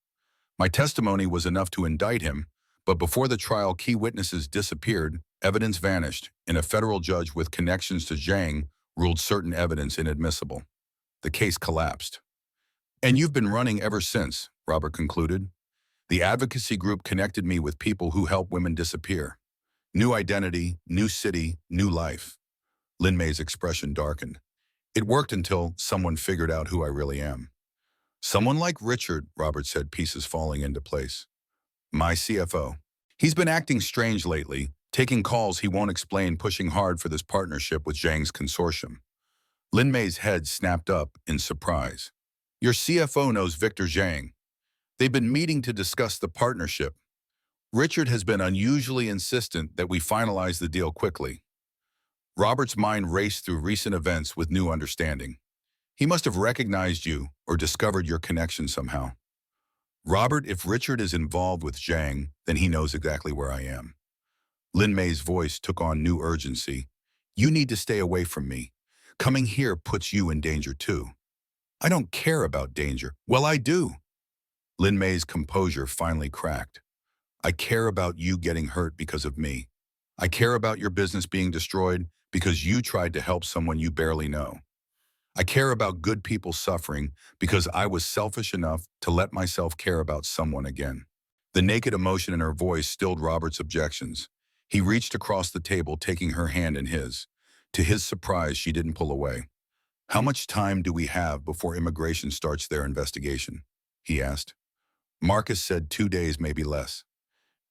My testimony was enough to indict him, but before the trial, key witnesses disappeared, evidence vanished, and a federal judge with connections to Zhang ruled certain evidence inadmissible. The case collapsed." "And you've been running ever since," Robert concluded. "The advocacy group connected me with people who help women disappear. New identity, new city, new life." Lin Mei's expression darkened. "It worked until someone figured out who I really am." "Someone like Richard," Robert said, pieces falling into place. "My CFO. He's been acting strange lately, taking calls he won't explain, pushing hard for this partnership with Zhang's consortium." Lin Mei's head snapped up in surprise. "Your CFO knows Victor Zhang. They've been meeting to discuss the partnership. Richard has been unusually insistent that we finalize the deal quickly." Robert's mind raced through recent events with new understanding. "He must have recognized you or discovered your connection somehow." "Robert, if Richard is involved with Zhang, then he knows exactly where I am." Lin Mei's voice took on new urgency. "You need to stay away from me. Coming here puts you in danger too." "I don't care about danger." "Well, I do." Lin Mei's composure finally cracked. "I care about you getting hurt because of me. I care about your business being destroyed because you tried to help someone you barely know. I care about good people suffering because I was selfish enough to let myself care about someone again." The naked emotion in her voice stilled Robert's objections. He reached across the table, taking her hand in his. To his surprise, she didn't pull away. "How much time do we have before immigration starts their investigation?" he asked. Marcus said 2 days, maybe less.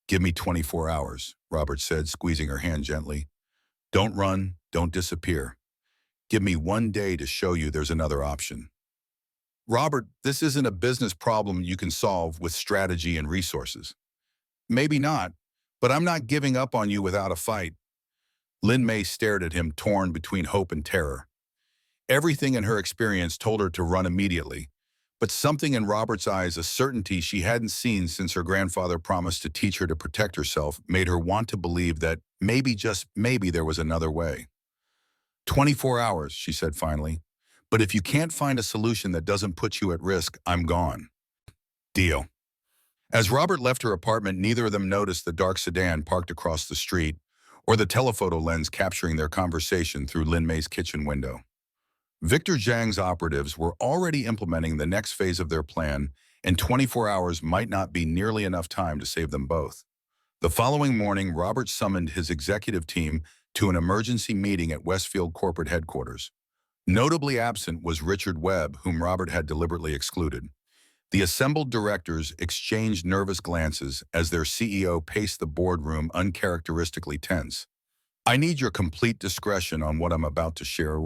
"Give me 24 hours, Robert said, squeezing her hand gently. "Don't run, don't disappear. Give me 1 day to show you there's another option." "Robert, this isn't a business problem you can solve with strategy and resources." "Maybe not, but I'm not giving up on you without a fight." Lin Mei stared at him, torn between hope and terror. Everything in her experience told her to run immediately, But something in Robert's eyes, a certainty she hadn't seen since her grandfather promised to teach her to protect herself, made her want to believe that maybe, just maybe, there was another way. 24 hours, she said finally. But if you can't find a solution that doesn't put you at risk, I'm gone. Deal. As Robert left her apartment, neither of them noticed the dark sedan parked across the street or the telephoto lens capturing their conversation through Lin Mei's kitchen window. Victor Zhang's operatives were already implementing the next phase of their plan, and 24 hours might not be nearly enough time to save them both. The following morning, Robert summoned his executive team to an emergency meeting at Westfield corporate headquarters. Notably absent was Richard Webb, whom Robert had deliberately excluded. The assembled directors exchanged nervous glances as their CEO paced the boardroom uncharacteristically tense. "I need your complete discretion on what I'm about to share."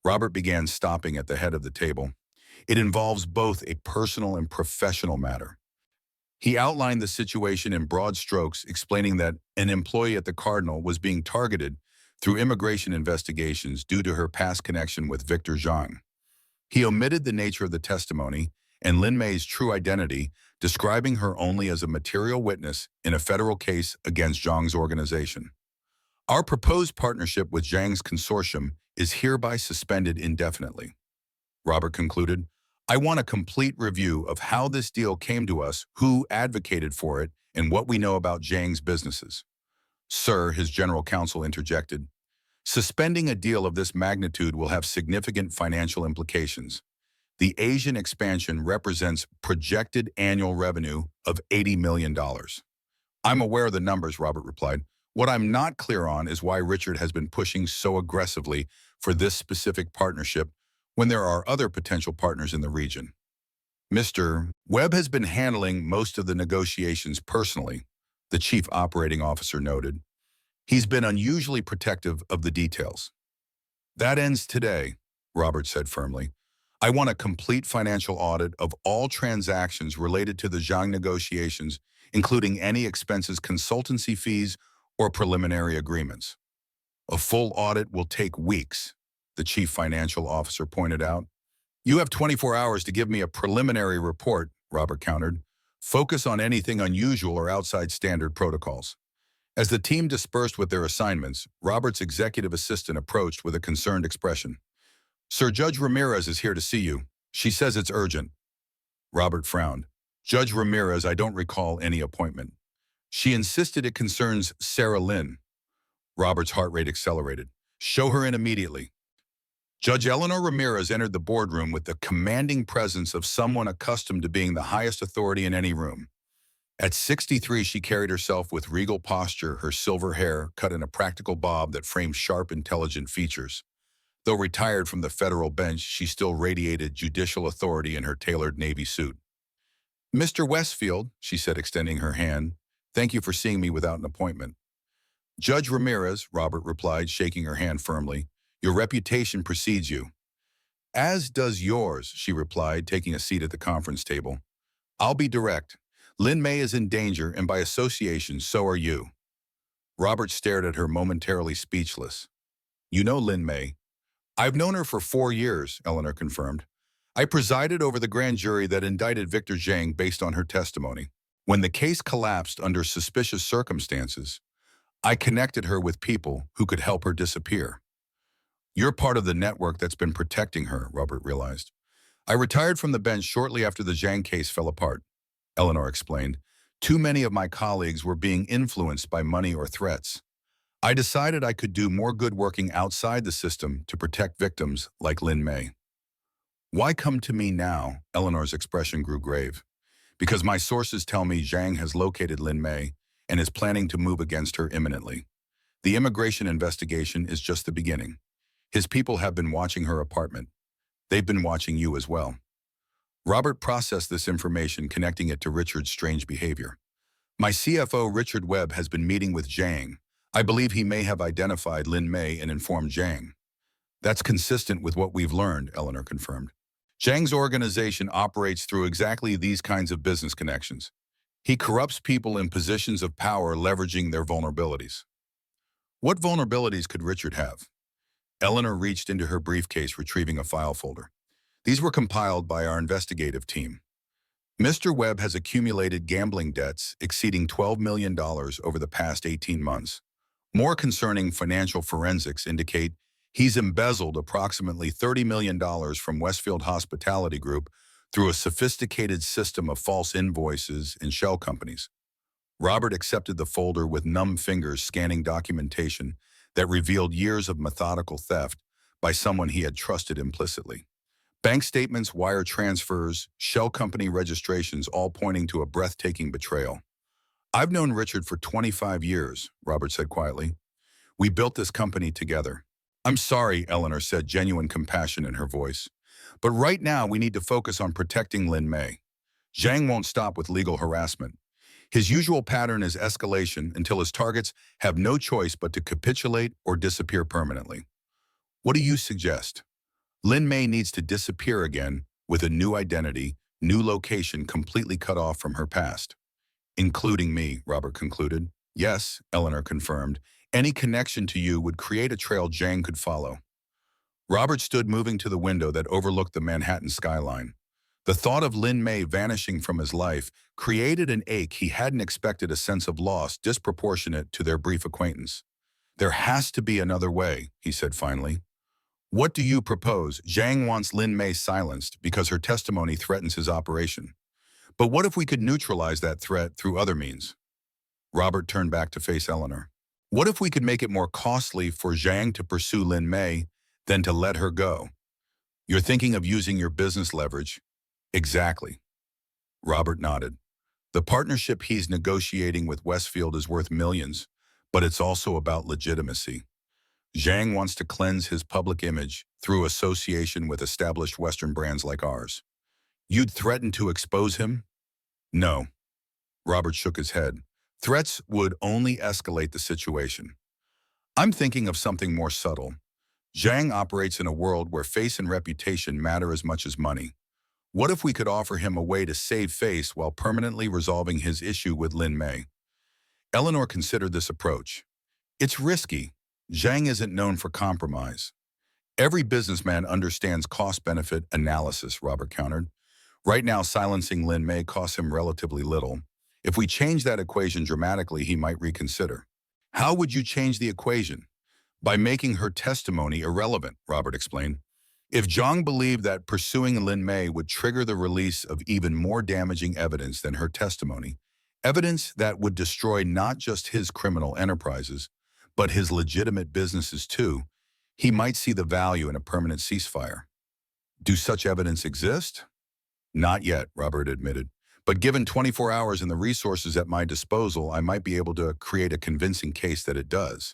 Robert began, stopping at the head of the table. "It involves both a personal and professional matter." He outlined the situation in broad strokes, explaining that an employee at the Cardinal was being targeted through immigration investigations due to her past connection with Victor Zhang. He omitted the nature of the testimony and Lin Mei's true identity, describing her only as a material witness in a federal case against Zhang's organization. "Our proposed partnership with Zhang's consortium is hereby suspended indefinitely," Robert concluded. "I want a complete review of how this deal came to us, who advocated for it, and what we know about Zhang's businesses." "Sir," his general counsel interjected, "suspending a deal of this magnitude will have significant financial implications. The Asian expansion represents projected annual revenue of $80 million. "I'm aware of the numbers," Robert replied. "What I'm not clear on is why Richard has been pushing so aggressively for this specific partnership when there are other potential partners in the region." "Mr. Webb has been handling most of the negotiations personally," the chief operating officer noted. "He's been unusually protective of the details." "That ends today," Robert said firmly. "I want a complete financial audit of all transactions related to the Zhang negotiations, including any expenses, consultancy fees, or preliminary agreements." "A full audit will take weeks," the chief financial officer pointed out. "You have 24 hours to give me a preliminary report," Robert countered. "Focus on anything unusual or outside standard protocols." As the team dispersed with their assignments, Robert's executive assistant approached with a concerned expression. "Sir, Judge Ramirez is here to see you. She says it's urgent." Robert frowned. "Judge Ramirez, I don't recall any appointment. She insisted it concerns Sarah Lin." Robert's heart rate accelerated. "Show her in immediately." Judge Eleanor Ramirez entered the boardroom with the commanding presence of someone accustomed to being the highest authority in any room. At 63, she carried herself with regal posture, her silver hair cut in a practical bob that framed sharp, intelligent features. Though retired from the federal bench, she still radiated judicial authority in her tailored navy suit. "Mr. Westfield," she said, extending her hand, "thank you for seeing me without an appointment." "Judge Ramirez," Robert replied, shaking her hand firmly, "your reputation precedes you." "As does yours," she replied, taking a seat at the conference table. "I'll be direct. Lin Mei is in danger, and by association, so are you." Robert stared at her, momentarily speechless. "You know Lin Mei?" "I've known her for 4 years," Eleanor confirmed. "I presided over the grand jury that indicted Victor Zhang based on her testimony. When the case collapsed under suspicious circumstances, I connected her with people who could help her disappear." "You're part of the network that's been protecting her," Robert realized. "I retired from the bench shortly after the Zhang case fell apart," Eleanor explained. "Too many of my colleagues were being influenced by money or threats. I decided I could do more good working outside the system to protect victims like Lin Mei." "Why come to me now?" Eleanor's expression grew grave. "Because my sources tell me Zhang has located Lin Mei and is planning to move against her imminently. The immigration investigation is just the beginning. His people have been watching her apartment. They've been watching you as well." Robert processed this information, connecting it to Richard's strange behavior. "My CFO, Richard Webb, has been meeting with Zhang. I believe he may have identified Lin Mei and informed Zhang." "That's consistent with what we've learned," Eleanor confirmed. "Zhang's organization operates through exactly these kinds of business connections. He corrupts people in positions of power, leveraging their vulnerabilities." "What vulnerabilities could Richard have?" Eleanor reached into her briefcase, retrieving a file folder. These were compiled by our investigative team. Mr. Webb has accumulated gambling debts exceeding $12 million over the past 18 months. More concerning financial forensics indicate he's embezzled approximately $30 million from Westfield Hospitality Group through a sophisticated system of false invoices and shell companies. Robert accepted the folder with numb fingers, scanning documentation that revealed years of methodical theft by someone he had trusted implicitly. Bank statements, wire transfers, shell company registrations, all pointing to a breathtaking betrayal. "I've known Richard for 25 years, Robert said quietly. "We built this company together." "I'm sorry," Eleanor said, genuine compassion in her voice. "But right now we need to focus on protecting Lin Mei. Zhang won't stop with legal harassment. His usual pattern is escalation until his targets have no choice but to capitulate or disappear permanently. What do you suggest?" "Lin Mei needs to disappear again with a new identity, new location, completely cut off from her past." "Including me," Robert concluded. "Yes," Eleanor confirmed. "Any connection to you would create a trail Zhang could follow." Robert stood, moving to the window that overlooked the Manhattan skyline. The thought of Lin Mei vanishing from his life created an ache he hadn't expected, a sense of loss disproportionate to their brief acquaintance. "There has to be another way," he said finally. "What do you propose?" "Zhang wants Lin Mei silenced because her testimony threatens his operation. But what if we could neutralize that threat through other means?" Robert turned back to face Eleanor. "What if we could make it more costly for Zhang to pursue Lin Mei than to let her go?" "You're thinking of using your business leverage." "Exactly." Robert nodded. "The partnership he's negotiating with Westfield is worth millions, but it's also about legitimacy. Zhang wants to cleanse his public image through association with established Western brands like ours." "You'd threaten to expose him?" "No." Robert shook his head. "Threats would only escalate the situation. I'm thinking of something more subtle. Zhang operates in a world where face and reputation matter as much as money. What if we could offer him a way to save face while permanently resolving his issue with Lin Mei?" Eleanor considered this approach. "It's risky. Zhang isn't known for compromise." "Every businessman understands cost-benefit analysis," Robert countered. "Right now, silencing Lin Mei costs him relatively little. If we change that equation dramatically, he might reconsider." "How would you change the equation?" "By making her testimony irrelevant," Robert explained. "If Zhang believed that pursuing Lin Mei would trigger the release of even more damaging evidence than her testimony, evidence that would destroy not just his criminal enterprises, but his legitimate businesses too, he might see the value in a permanent ceasefire." "Do such evidence exist?" "Not yet," Robert admitted. "But given 24 hours and the resources at my disposal, I might be able to create a convincing case that it does."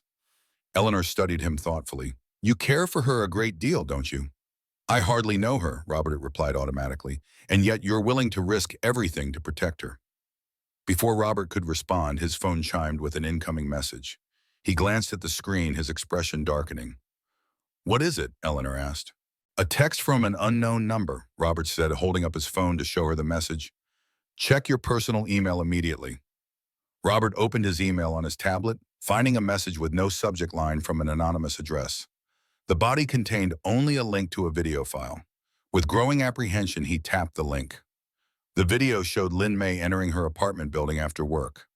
Eleanor studied him thoughtfully. "You care for her a great deal, don't you?" "I hardly know her," Robert replied automatically, "and yet you're willing to risk everything to protect her." Before Robert could respond, his phone chimed with an incoming message. He glanced at the screen, his expression darkening. "What is it?" Eleanor asked. "A text from an unknown number," Robert said, holding up his phone to show her the message. "Check your personal email immediately." Robert opened his email on his tablet, finding a message with no subject line from an anonymous address. The body contained only a link to a video file. With growing apprehension, he tapped the link. The video showed Lin Mei entering her apartment building after work.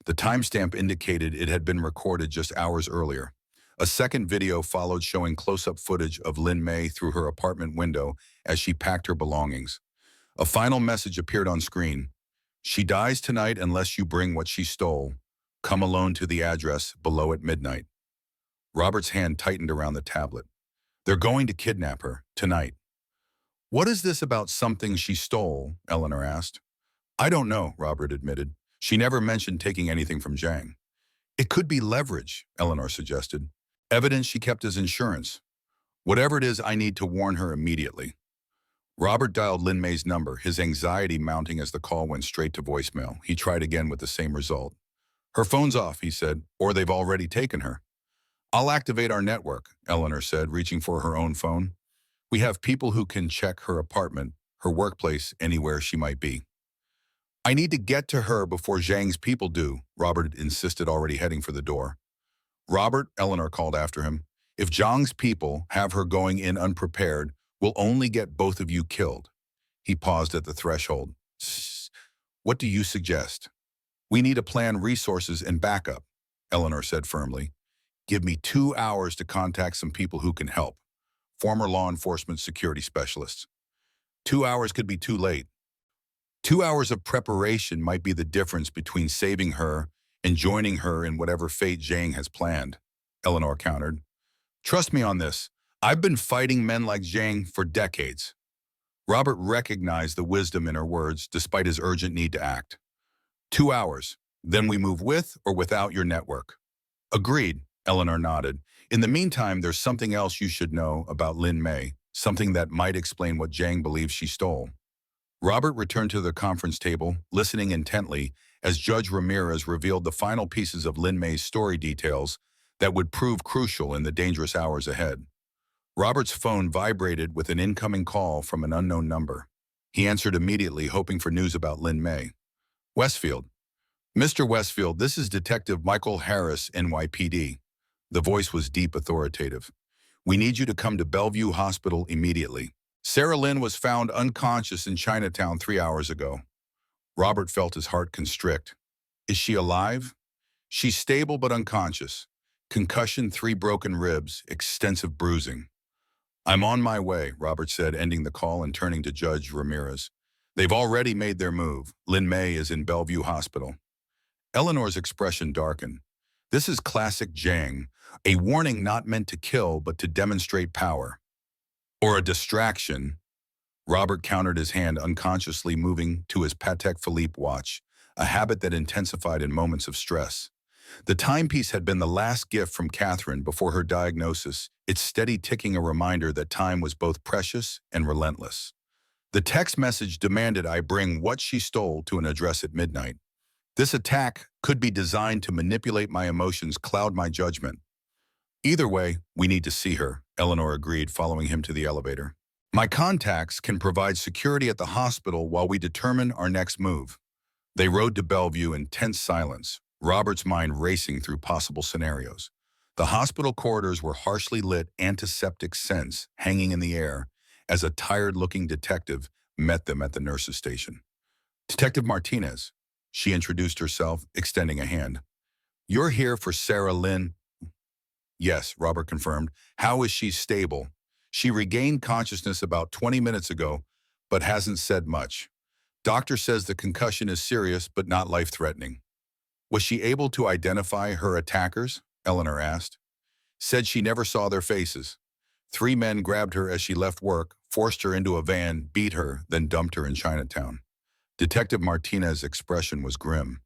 The timestamp indicated it had been recorded just hours earlier. A second video followed, showing close-up footage of Lin Mei through her apartment window as she packed her belongings. A final message appeared on screen. "She dies tonight unless you bring what she stole. Come alone to the address below at midnight." Robert's hand tightened around the tablet. "They're going to kidnap her tonight." "What is this about something she stole?" Eleanor asked. "I don't know," Robert admitted. "She never mentioned taking anything from Zhang." "It could be leverage," Eleanor suggested. "Evidence she kept as insurance." "Whatever it is, I need to warn her immediately." Robert dialed Lin Mei's number, his anxiety mounting as the call went straight to voicemail. He tried again with the same result. "Her phone's off," he said, "or they've already taken her." "I'll activate our network," Eleanor said, reaching for her own phone. "We have people who can check her apartment, her workplace, anywhere she might be." "I need to get to her before Zhang's people do," Robert insisted, already heading for the door. "Robert," Eleanor called after him, "if Zhang's people have her going in unprepared, will only get both of you killed. He paused at the threshold. What do you suggest? We need to plan resources and backup, Eleanor said firmly. Give me 2 hours to contact some people who can help. Former law enforcement security specialists. 2 hours could be too late. 2 hours of preparation might be the difference between saving her and joining her in whatever fate Zhang has planned, Eleanor countered. Trust me on this. I've been fighting men like Zhang for decades. Robert recognized the wisdom in her words despite his urgent need to act. 2 hours. Then we move with or without your network. Agreed, Eleanor nodded. In the meantime, there's something else you should know about Lin Mei, something that might explain what Zhang believes she stole. Robert returned to the conference table, listening intently as Judge Ramirez revealed the final pieces of Lin Mei's story details that would prove crucial in the dangerous hours ahead. Robert's phone vibrated with an incoming call from an unknown number. He answered immediately, hoping for news about Lin Mei. Westfield. Mr. Westfield, this is Detective Michael Harris, NYPD. The voice was deep authoritative. We need you to come to Bellevue Hospital immediately. Sarah Lin was found unconscious in Chinatown 3 hours ago. Robert felt his heart constrict. Is she alive? She's stable but unconscious. Concussion, 3 broken ribs, extensive bruising. I'm on my way, Robert said, ending the call and turning to Judge Ramirez. They've already made their move. Lin Mei is in Bellevue Hospital. Eleanor's expression darkened. This is classic Zhang, a warning not meant to kill but to demonstrate power. Or a distraction. Robert countered, his hand unconsciously moving to his Patek Philippe watch, a habit that intensified in moments of stress. The timepiece had been the last gift from Catherine before her diagnosis, its steady ticking a reminder that time was both precious and relentless. The text message demanded I bring what she stole to an address at midnight. This attack could be designed to manipulate my emotions, cloud my judgment. Either way, we need to see her, Eleanor agreed, following him to the elevator. My contacts can provide security at the hospital while we determine our next move. They rode to Bellevue in tense silence, Robert's mind racing through possible scenarios. The hospital corridors were harshly lit, antiseptic scents hanging in the air as a tired-looking detective met them at the nurse's station. Detective Martinez, she introduced herself, extending a hand. You're here for Sarah Lin? Yes, Robert confirmed. How is she stable? She regained consciousness about 20 minutes ago, but hasn't said much. Doctor says the concussion is serious but not life-threatening. Was she able to identify her attackers? Eleanor asked. Said she never saw their faces. 3 men grabbed her as she left work, forced her into a van, beat her, then dumped her in Chinatown. Detective Martinez's expression was grim.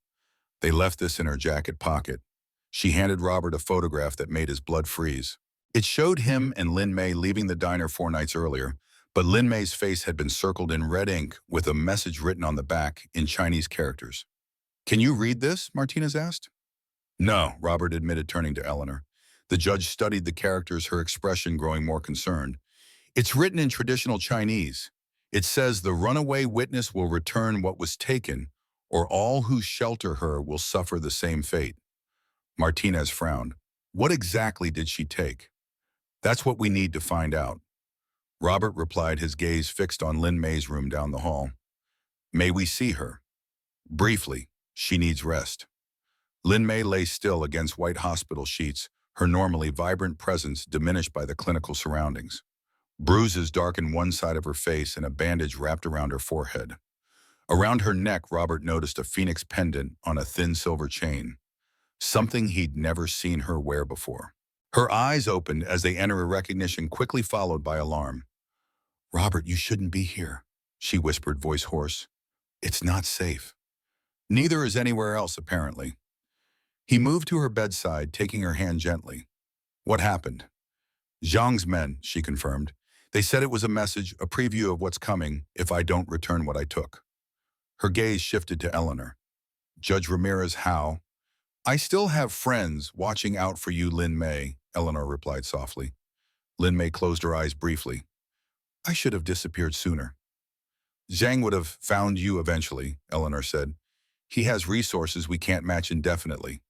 They left this in her jacket pocket. She handed Robert a photograph that made his blood freeze. It showed him and Lin Mei leaving the diner 4 nights earlier, but Lin Mei's face had been circled in red ink with a message written on the back in Chinese characters. Can you read this? Martinez asked. No, Robert admitted, turning to Eleanor. The judge studied the characters, her expression growing more concerned. It's written in traditional Chinese. It says the runaway witness will return what was taken, or all who shelter her will suffer the same fate. Martinez frowned. What exactly did she take? That's what we need to find out. Robert replied, his gaze fixed on Lin Mei's room down the hall. May we see her? Briefly, she needs rest. Lin Mei lay still against white hospital sheets, her normally vibrant presence diminished by the clinical surroundings. Bruises darkened one side of her face and a bandage wrapped around her forehead. Around her neck, Robert noticed a phoenix pendant on a thin silver chain, something he'd never seen her wear before. Her eyes opened as they entered a recognition, quickly followed by alarm. Robert, you shouldn't be here, she whispered, voice hoarse. It's not safe. Neither is anywhere else, apparently. He moved to her bedside, taking her hand gently. What happened? Zhang's men, she confirmed. They said it was a message, a preview of what's coming if I don't return what I took. Her gaze shifted to Eleanor. Judge Ramirez, how? I still have friends watching out for you, Lin Mei, Eleanor replied softly. Lin Mei closed her eyes briefly. I should have disappeared sooner. Zhang would have found you eventually, Eleanor said. He has resources we can't match indefinitely.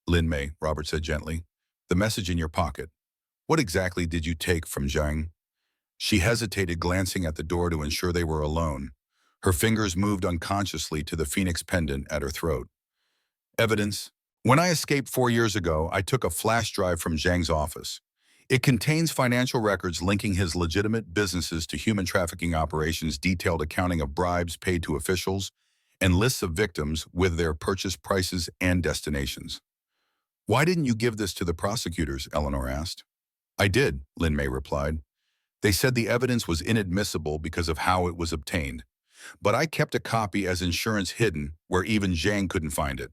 Lin Mei, Robert said gently, the message in your pocket. What exactly did you take from Zhang? She hesitated, glancing at the door to ensure they were alone. Her fingers moved unconsciously to the phoenix pendant at her throat. Evidence. When I escaped 4 years ago, I took a flash drive from Zhang's office. It contains financial records linking his legitimate businesses to human trafficking operations, detailed accounting of bribes paid to officials, and lists of victims with their purchase prices and destinations. Why didn't you give this to the prosecutors? Eleanor asked. I did, Lin Mei replied. They said the evidence was inadmissible because of how it was obtained. But I kept a copy as insurance hidden where even Zhang couldn't find it.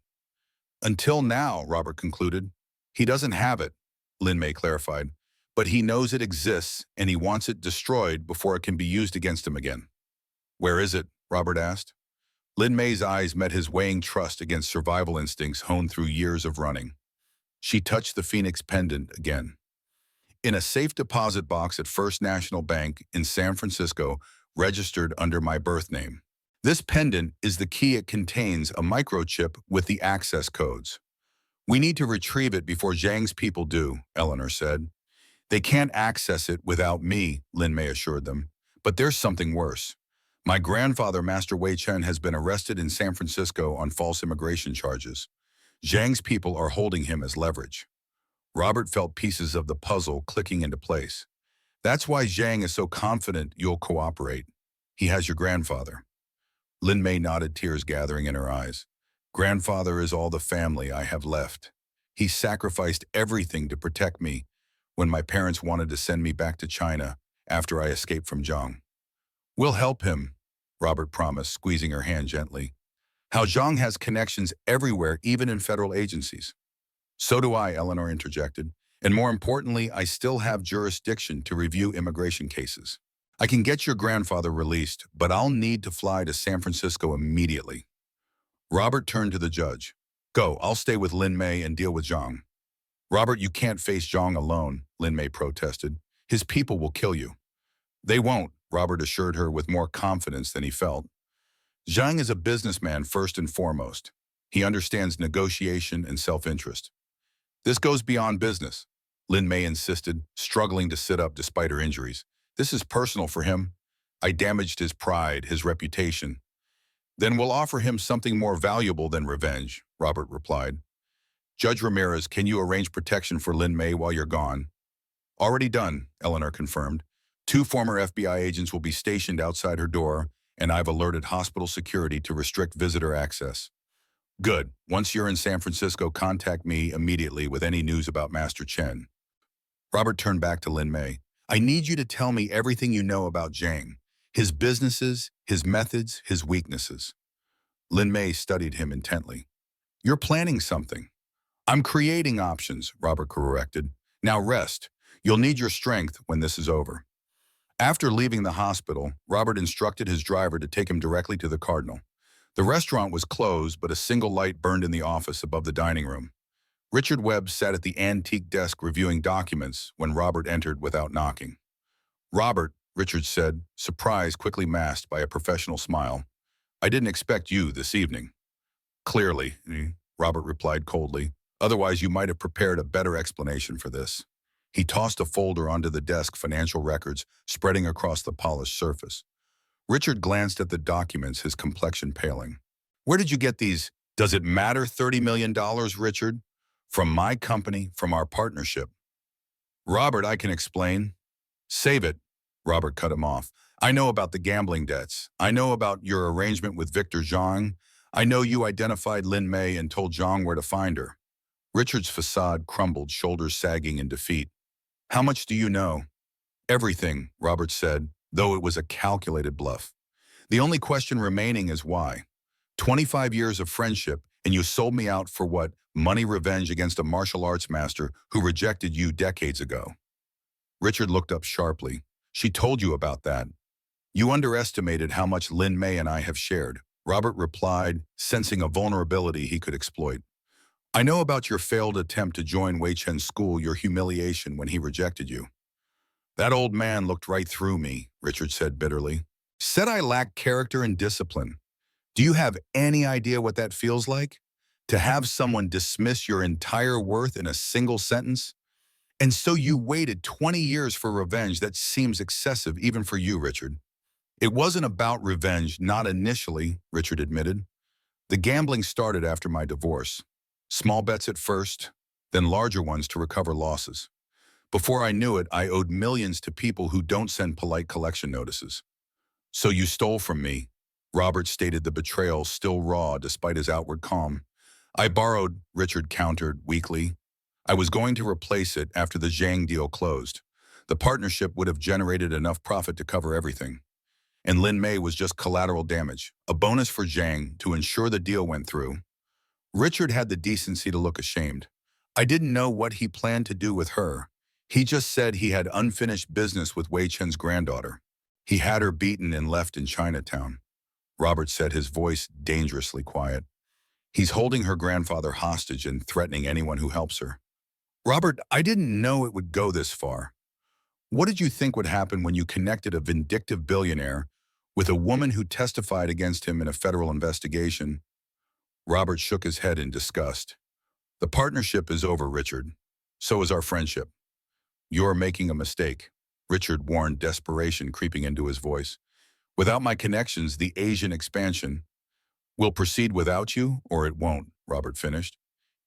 Until now, Robert concluded. He doesn't have it, Lin Mei clarified. But he knows it exists and he wants it destroyed before it can be used against him again. Where is it? Robert asked. Lin Mei's eyes met his, weighing trust against survival instincts honed through years of running. She touched the phoenix pendant again. In a safe deposit box at First National Bank in San Francisco, registered under my birth name. This pendant is the key. It contains a microchip with the access codes. We need to retrieve it before Zhang's people do, Eleanor said. They can't access it without me, Lin Mei assured them. But there's something worse. My grandfather, Master Wei Chen, has been arrested in San Francisco on false immigration charges. Zhang's people are holding him as leverage. Robert felt pieces of the puzzle clicking into place. That's why Zhang is so confident you'll cooperate. He has your grandfather. Lin Mei nodded, tears gathering in her eyes. Grandfather is all the family I have left. He sacrificed everything to protect me when my parents wanted to send me back to China after I escaped from Zhang. We'll help him, Robert promised, squeezing her hand gently. How Zhang has connections everywhere, even in federal agencies. So do I, Eleanor interjected. And more importantly, I still have jurisdiction to review immigration cases. I can get your grandfather released, but I'll need to fly to San Francisco immediately. Robert turned to the judge. Go, I'll stay with Lin Mei and deal with Zhang. Robert, you can't face Zhang alone, Lin Mei protested. His people will kill you. They won't, Robert assured her with more confidence than he felt. Zhang is a businessman first and foremost. He understands negotiation and self-interest. This goes beyond business, Lin Mei insisted, struggling to sit up despite her injuries. This is personal for him. I damaged his pride, his reputation. Then we'll offer him something more valuable than revenge, Robert replied. Judge Ramirez, can you arrange protection for Lin Mei while you're gone? Already done, Eleanor confirmed. 2 former FBI agents will be stationed outside her door, and I've alerted hospital security to restrict visitor access. Good. Once you're in San Francisco, contact me immediately with any news about Master Chen. Robert turned back to Lin Mei. I need you to tell me everything you know about Zhang. His businesses, his methods, his weaknesses. Lin Mei studied him intently. You're planning something. I'm creating options, Robert corrected. Now rest. You'll need your strength when this is over. After leaving the hospital, Robert instructed his driver to take him directly to the Cardinal. The restaurant was closed, but a single light burned in the office above the dining room. Richard Webb sat at the antique desk reviewing documents when Robert entered without knocking. Robert, Richard said, surprise quickly masked by a professional smile. I didn't expect you this evening. Clearly, Robert replied coldly. Otherwise, you might have prepared a better explanation for this. He tossed a folder onto the desk, financial records spreading across the polished surface. Richard glanced at the documents, his complexion paling. Where did you get these? Does it matter $30 million, Richard? From my company, from our partnership. Robert, I can explain. Save it, Robert cut him off. I know about the gambling debts. I know about your arrangement with Victor Zhang. I know you identified Lin Mei and told Zhang where to find her. Richard's facade crumbled, shoulders sagging in defeat. How much do you know? Everything, Robert said, though it was a calculated bluff. The only question remaining is why. 25 years of friendship, and you sold me out for what? Money revenge against a martial arts master who rejected you decades ago. Richard looked up sharply. She told you about that. You underestimated how much Lin Mei and I have shared, Robert replied, sensing a vulnerability he could exploit. I know about your failed attempt to join Wei Chen's school, your humiliation when he rejected you. That old man looked right through me, Richard said bitterly. Said I lack character and discipline. Do you have any idea what that feels like? To have someone dismiss your entire worth in a single sentence? And so you waited 20 years for revenge. That seems excessive even for you, Richard. It wasn't about revenge, not initially, Richard admitted. The gambling started after my divorce. Small bets at first, then larger ones to recover losses. Before I knew it, I owed millions to people who don't send polite collection notices. So you stole from me, Robert stated, the betrayal still raw despite his outward calm. I borrowed, Richard countered weakly. I was going to replace it after the Zhang deal closed. The partnership would have generated enough profit to cover everything. And Lin Mei was just collateral damage, a bonus for Zhang to ensure the deal went through. Richard had the decency to look ashamed. I didn't know what he planned to do with her. He just said he had unfinished business with Wei Chen's granddaughter. He had her beaten and left in Chinatown. Robert said, his voice dangerously quiet. He's holding her grandfather hostage and threatening anyone who helps her. Robert, I didn't know it would go this far. What did you think would happen when you connected a vindictive billionaire with a woman who testified against him in a federal investigation? Robert shook his head in disgust. The partnership is over, Richard. So is our friendship. You're making a mistake, Richard warned, desperation creeping into his voice. Without my connections, the Asian expansion will proceed without you, or it won't, Robert finished.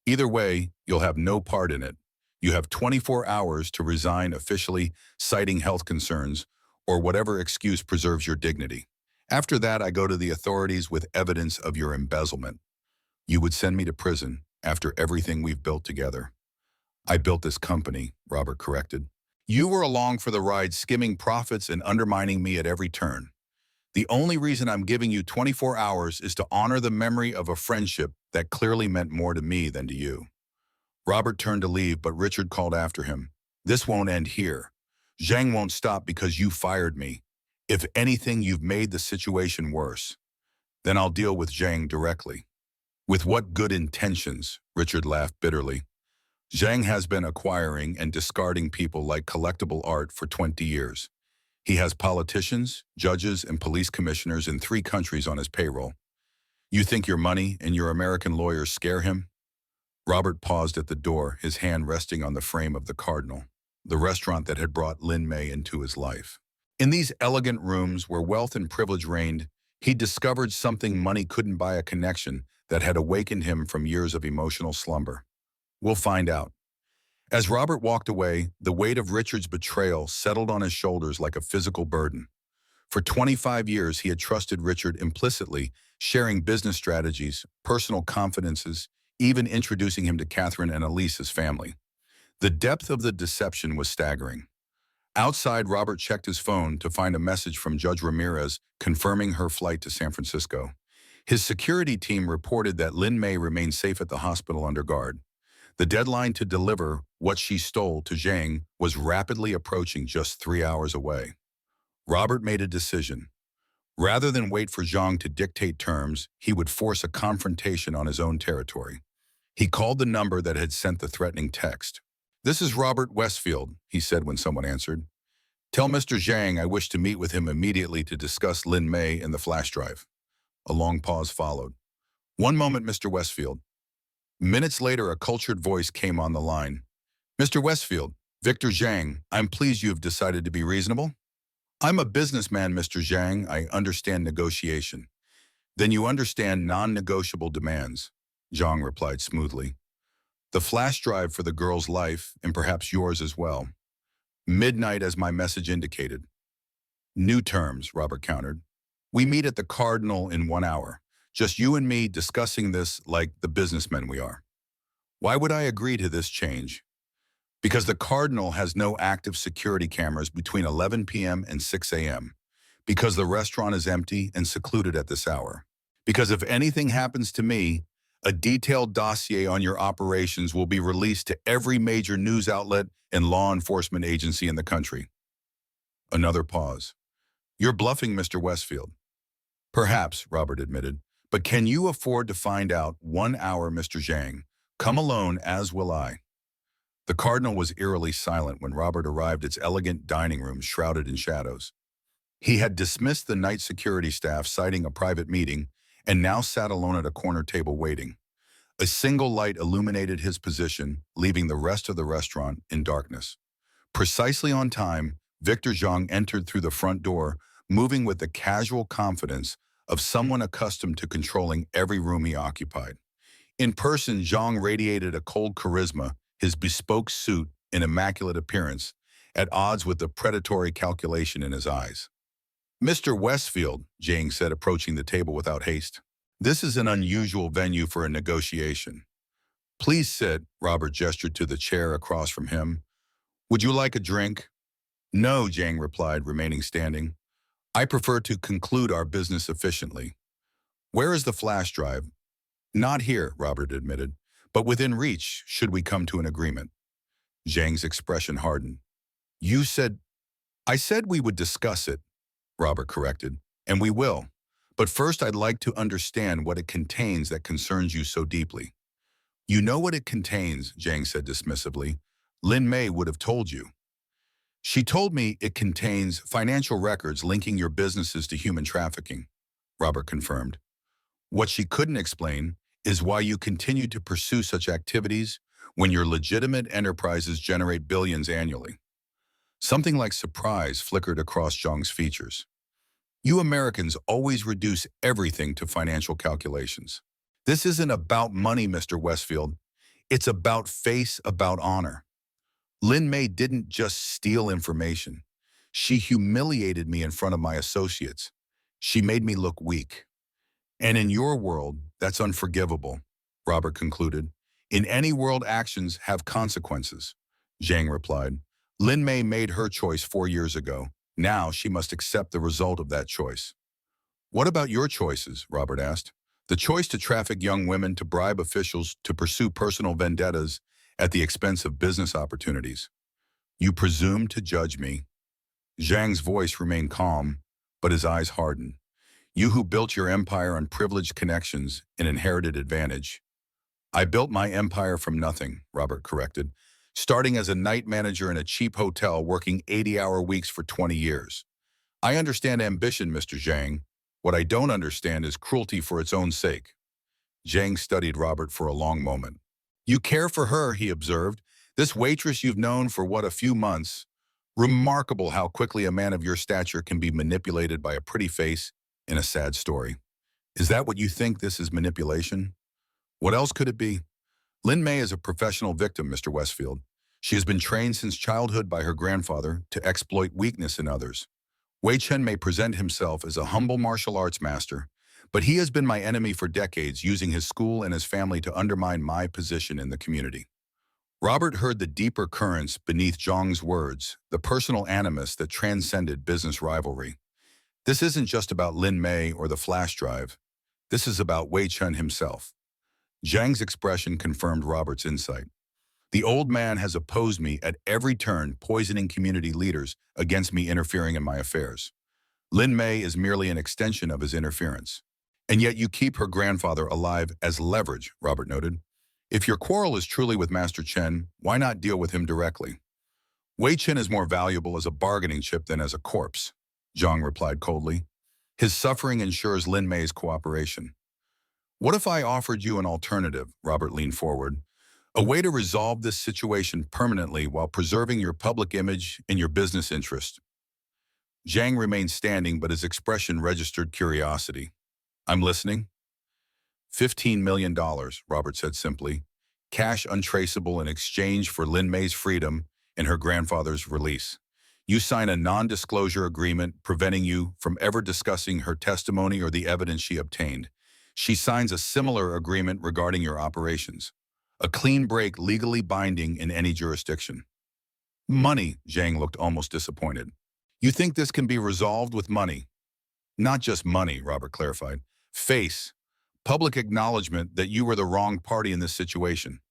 Either way, you'll have no part in it. You have 24 hours to resign officially, citing health concerns, or whatever excuse preserves your dignity. After that, I go to the authorities with evidence of your embezzlement. You would send me to prison after everything we've built together. I built this company, Robert corrected. You were along for the ride, skimming profits and undermining me at every turn. The only reason I'm giving you 24 hours is to honor the memory of a friendship that clearly meant more to me than to you. Robert turned to leave, but Richard called after him. This won't end here. Zhang won't stop because you fired me. If anything, you've made the situation worse. Then I'll deal with Zhang directly. With what good intentions? Richard laughed bitterly. Zhang has been acquiring and discarding people like collectible art for 20 years. He has politicians, judges, and police commissioners in 3 countries on his payroll. You think your money and your American lawyers scare him? Robert paused at the door, his hand resting on the frame of the Cardinal, the restaurant that had brought Lin Mei into his life. In these elegant rooms where wealth and privilege reigned, he discovered something money couldn't buy: a connection that had awakened him from years of emotional slumber. We'll find out. As Robert walked away, the weight of Richard's betrayal settled on his shoulders like a physical burden. For 25 years, he had trusted Richard implicitly, sharing business strategies, personal confidences, even introducing him to Catherine and Elise's family. The depth of the deception was staggering. Outside, Robert checked his phone to find a message from Judge Ramirez confirming her flight to San Francisco. His security team reported that Lin Mei remained safe at the hospital under guard. The deadline to deliver what she stole to Zhang was rapidly approaching, just 3 hours away. Robert made a decision. Rather than wait for Zhang to dictate terms, he would force a confrontation on his own territory. He called the number that had sent the threatening text. "This is Robert Westfield," he said when someone answered. "Tell Mr. Zhang I wish to meet with him immediately to discuss Lin Mei and the flash drive." A long pause followed. "One moment, Mr. Westfield." Minutes later, a cultured voice came on the line. "Mr. Westfield, Victor Zhang, I'm pleased you have decided to be reasonable." "I'm a businessman, Mr. Zhang. I understand negotiation." "Then you understand non-negotiable demands," Zhang replied smoothly. "The flash drive for the girl's life, and perhaps yours as well. Midnight, as my message indicated." "New terms," Robert countered. "We meet at the Cardinal in 1 hour. Just you and me discussing this like the businessmen we are." "Why would I agree to this change?" "Because the Cardinal has no active security cameras between 11 p.m. and 6 a.m. Because the restaurant is empty and secluded at this hour. Because if anything happens to me, a detailed dossier on your operations will be released to every major news outlet and law enforcement agency in the country." Another pause. "You're bluffing, Mr. Westfield." "Perhaps," Robert admitted. "But can you afford to find out? 1 hour, Mr. Zhang. Come alone, as will I." The Cardinal was eerily silent when Robert arrived at its elegant dining room shrouded in shadows. He had dismissed the night security staff, citing a private meeting, and now sat alone at a corner table waiting. A single light illuminated his position, leaving the rest of the restaurant in darkness. Precisely on time, Victor Zhang entered through the front door, moving with the casual confidence of someone accustomed to controlling every room he occupied. In person, Zhang radiated a cold charisma, his bespoke suit and immaculate appearance, at odds with the predatory calculation in his eyes. "Mr. Westfield," Zhang said, approaching the table without haste. "This is an unusual venue for a negotiation. Please sit," Robert gestured to the chair across from him. "Would you like a drink?" "No," Zhang replied, remaining standing. "I prefer to conclude our business efficiently." "Where is the flash drive?" "Not here," Robert admitted, "but within reach should we come to an agreement." Zhang's expression hardened. I said we would discuss it," Robert corrected, "and we will. But first I'd like to understand what it contains that concerns you so deeply." "You know what it contains," Zhang said dismissively. "Lin Mei would have told you." "She told me it contains financial records linking your businesses to human trafficking," Robert confirmed. "What she couldn't explain is why you continue to pursue such activities when your legitimate enterprises generate billions annually." Something like surprise flickered across Zhang's features. "You Americans always reduce everything to financial calculations. This isn't about money, Mr. Westfield. It's about face, about honor. Lin Mei didn't just steal information. She humiliated me in front of my associates. She made me look weak. And in your world, that's unforgivable," Robert concluded. "In any world, actions have consequences," Zhang replied. "Lin Mei made her choice 4 years ago. Now she must accept the result of that choice." "What about your choices?" Robert asked. "The choice to traffic young women, to bribe officials, to pursue personal vendettas at the expense of business opportunities. You presume to judge me." Zhang's voice remained calm, but his eyes hardened. "You who built your empire on privileged connections and inherited advantage." "I built my empire from nothing," Robert corrected, "starting as a night manager in a cheap hotel working 80-hour weeks for 20 years. I understand ambition, Mr. Zhang. What I don't understand is cruelty for its own sake." Zhang studied Robert for a long moment. "You care for her," he observed. "This waitress you've known for, what, a few months? Remarkable how quickly a man of your stature can be manipulated by a pretty face and a sad story. Is that what you think this is, manipulation? What else could it be? Lin Mei is a professional victim, Mr. Westfield. She has been trained since childhood by her grandfather to exploit weakness in others. Wei Chen may present himself as a humble martial arts master, but he has been my enemy for decades, using his school and his family to undermine my position in the community." Robert heard the deeper currents beneath Zhang's words, the personal animus that transcended business rivalry. This isn't just about Lin Mei or the flash drive. This is about Wei Chen himself. Zhang's expression confirmed Robert's insight. "The old man has opposed me at every turn, poisoning community leaders against me interfering in my affairs. Lin Mei is merely an extension of his interference. And yet you keep her grandfather alive as leverage," Robert noted. "If your quarrel is truly with Master Chen, why not deal with him directly?" "Wei Chen is more valuable as a bargaining chip than as a corpse," Zhang replied coldly. "His suffering ensures Lin Mei's cooperation." "What if I offered you an alternative?" Robert leaned forward. "A way to resolve this situation permanently while preserving your public image and your business interest." Zhang remained standing, but his expression registered curiosity. "I'm listening." $15 million, Robert said simply. "Cash untraceable in exchange for Lin Mei's freedom and her grandfather's release. You sign a non-disclosure agreement preventing you from ever discussing her testimony or the evidence she obtained. She signs a similar agreement regarding your operations. A clean break legally binding in any jurisdiction." "Money," Zhang looked almost disappointed. "You think this can be resolved with money?" "Not just money," Robert clarified. "Face. Public acknowledgement that you were the wrong party in this situation.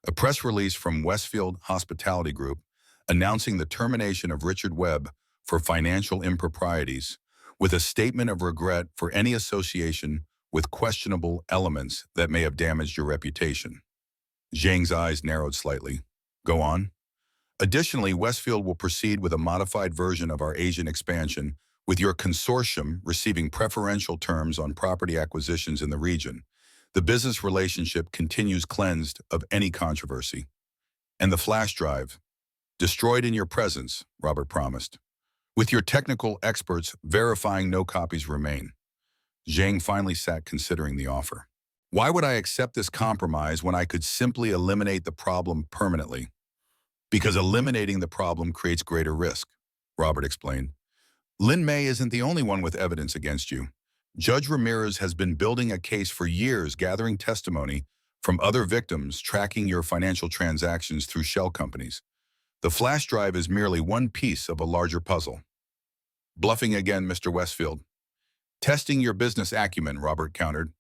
A press release from Westfield Hospitality Group announcing the termination of Richard Webb for financial improprieties, with a statement of regret for any association with questionable elements that may have damaged your reputation." Zhang's eyes narrowed slightly. "Go on." "Additionally, Westfield will proceed with a modified version of our Asian expansion, with your consortium receiving preferential terms on property acquisitions in the region. The business relationship continues cleansed of any controversy. And the flash drive, destroyed in your presence, Robert promised. With your technical experts verifying no copies remain. Zhang finally sat considering the offer. Why would I accept this compromise when I could simply eliminate the problem permanently? Because eliminating the problem creates greater risk, Robert explained. Lin Mei isn't the only one with evidence against you. Judge Ramirez has been building a case for years, gathering testimony from other victims, tracking your financial transactions through shell companies. The flash drive is merely one piece of a larger puzzle. Bluffing again, Mr. Westfield. Testing your business acumen, Robert countered.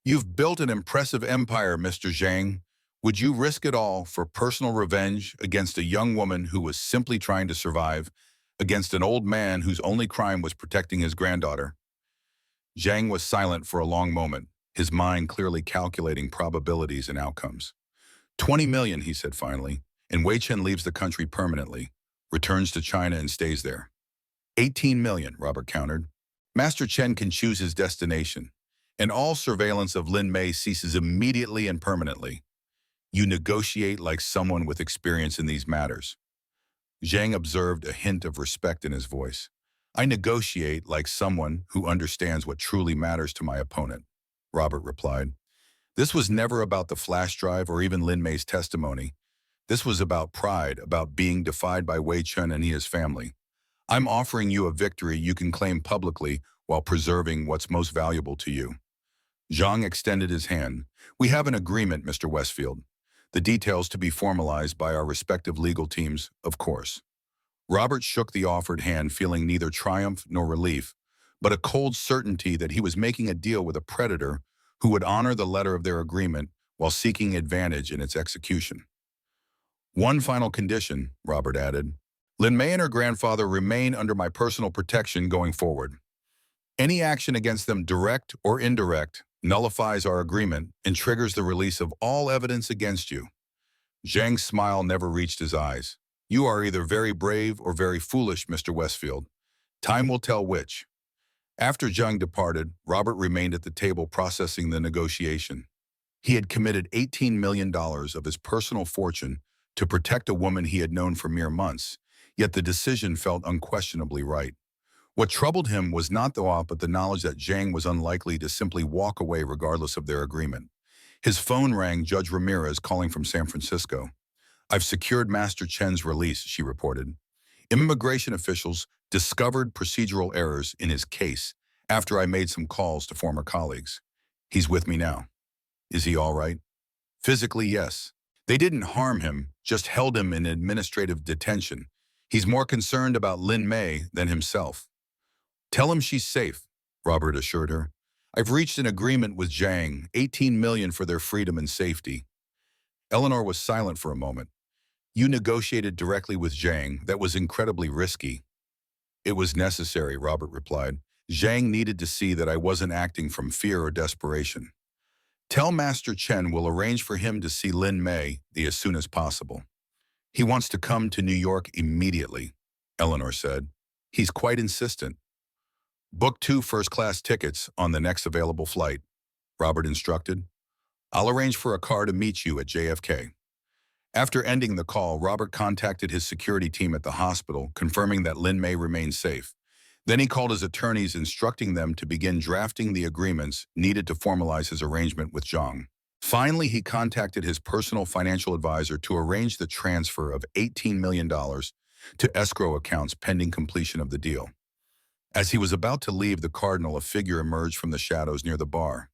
You've built an impressive empire, Mr. Zhang. Would you risk it all for personal revenge against a young woman who was simply trying to survive, against an old man whose only crime was protecting his granddaughter? Zhang was silent for a long moment, his mind clearly calculating probabilities and outcomes. 20 million, he said finally, and Wei Chen leaves the country permanently, returns to China and stays there. 18 million, Robert countered. Master Chen can choose his destination, and all surveillance of Lin Mei ceases immediately and permanently. You negotiate like someone with experience in these matters. Zhang observed a hint of respect in his voice. I negotiate like someone who understands what truly matters to my opponent, Robert replied. This was never about the flash drive or even Lin Mei's testimony. This was about pride, about being defied by Wei Chen and his family. I'm offering you a victory you can claim publicly while preserving what's most valuable to you. Zhang extended his hand. We have an agreement, Mr. Westfield. The details to be formalized by our respective legal teams, of course. Robert shook the offered hand, feeling neither triumph nor relief, but a cold certainty that he was making a deal with a predator who would honor the letter of their agreement while seeking advantage in its execution. One final condition, Robert added. Lin Mei and her grandfather remain under my personal protection going forward. Any action against them, direct or indirect, nullifies our agreement and triggers the release of all evidence against you. Zhang's smile never reached his eyes. You are either very brave or very foolish, Mr. Westfield. Time will tell which. After Zhang departed, Robert remained at the table processing the negotiation. He had committed $18 million of his personal fortune to protect a woman he had known for mere months, yet the decision felt unquestionably right. What troubled him was not the law, but the knowledge that Zhang was unlikely to simply walk away regardless of their agreement. His phone rang, Judge Ramirez calling from San Francisco. I've secured Master Chen's release, she reported. Immigration officials discovered procedural errors in his case after I made some calls to former colleagues. He's with me now. Is he all right? Physically, yes. They didn't harm him, just held him in administrative detention. He's more concerned about Lin Mei than himself. Tell him she's safe, Robert assured her. I've reached an agreement with Zhang, 18 million for their freedom and safety. Eleanor was silent for a moment. You negotiated directly with Zhang. That was incredibly risky. It was necessary, Robert replied. Zhang needed to see that I wasn't acting from fear or desperation. Tell Master Chen we'll arrange for him to see Lin Mei as soon as possible. He wants to come to New York immediately, Eleanor said. He's quite insistent. Book 2 first-class tickets on the next available flight, Robert instructed. I'll arrange for a car to meet you at JFK. After ending the call, Robert contacted his security team at the hospital, confirming that Lin Mei remained safe. Then he called his attorneys, instructing them to begin drafting the agreements needed to formalize his arrangement with Zhang. Finally, he contacted his personal financial advisor to arrange the transfer of $18 million to escrow accounts pending completion of the deal. As he was about to leave the Cardinal, a figure emerged from the shadows near the bar.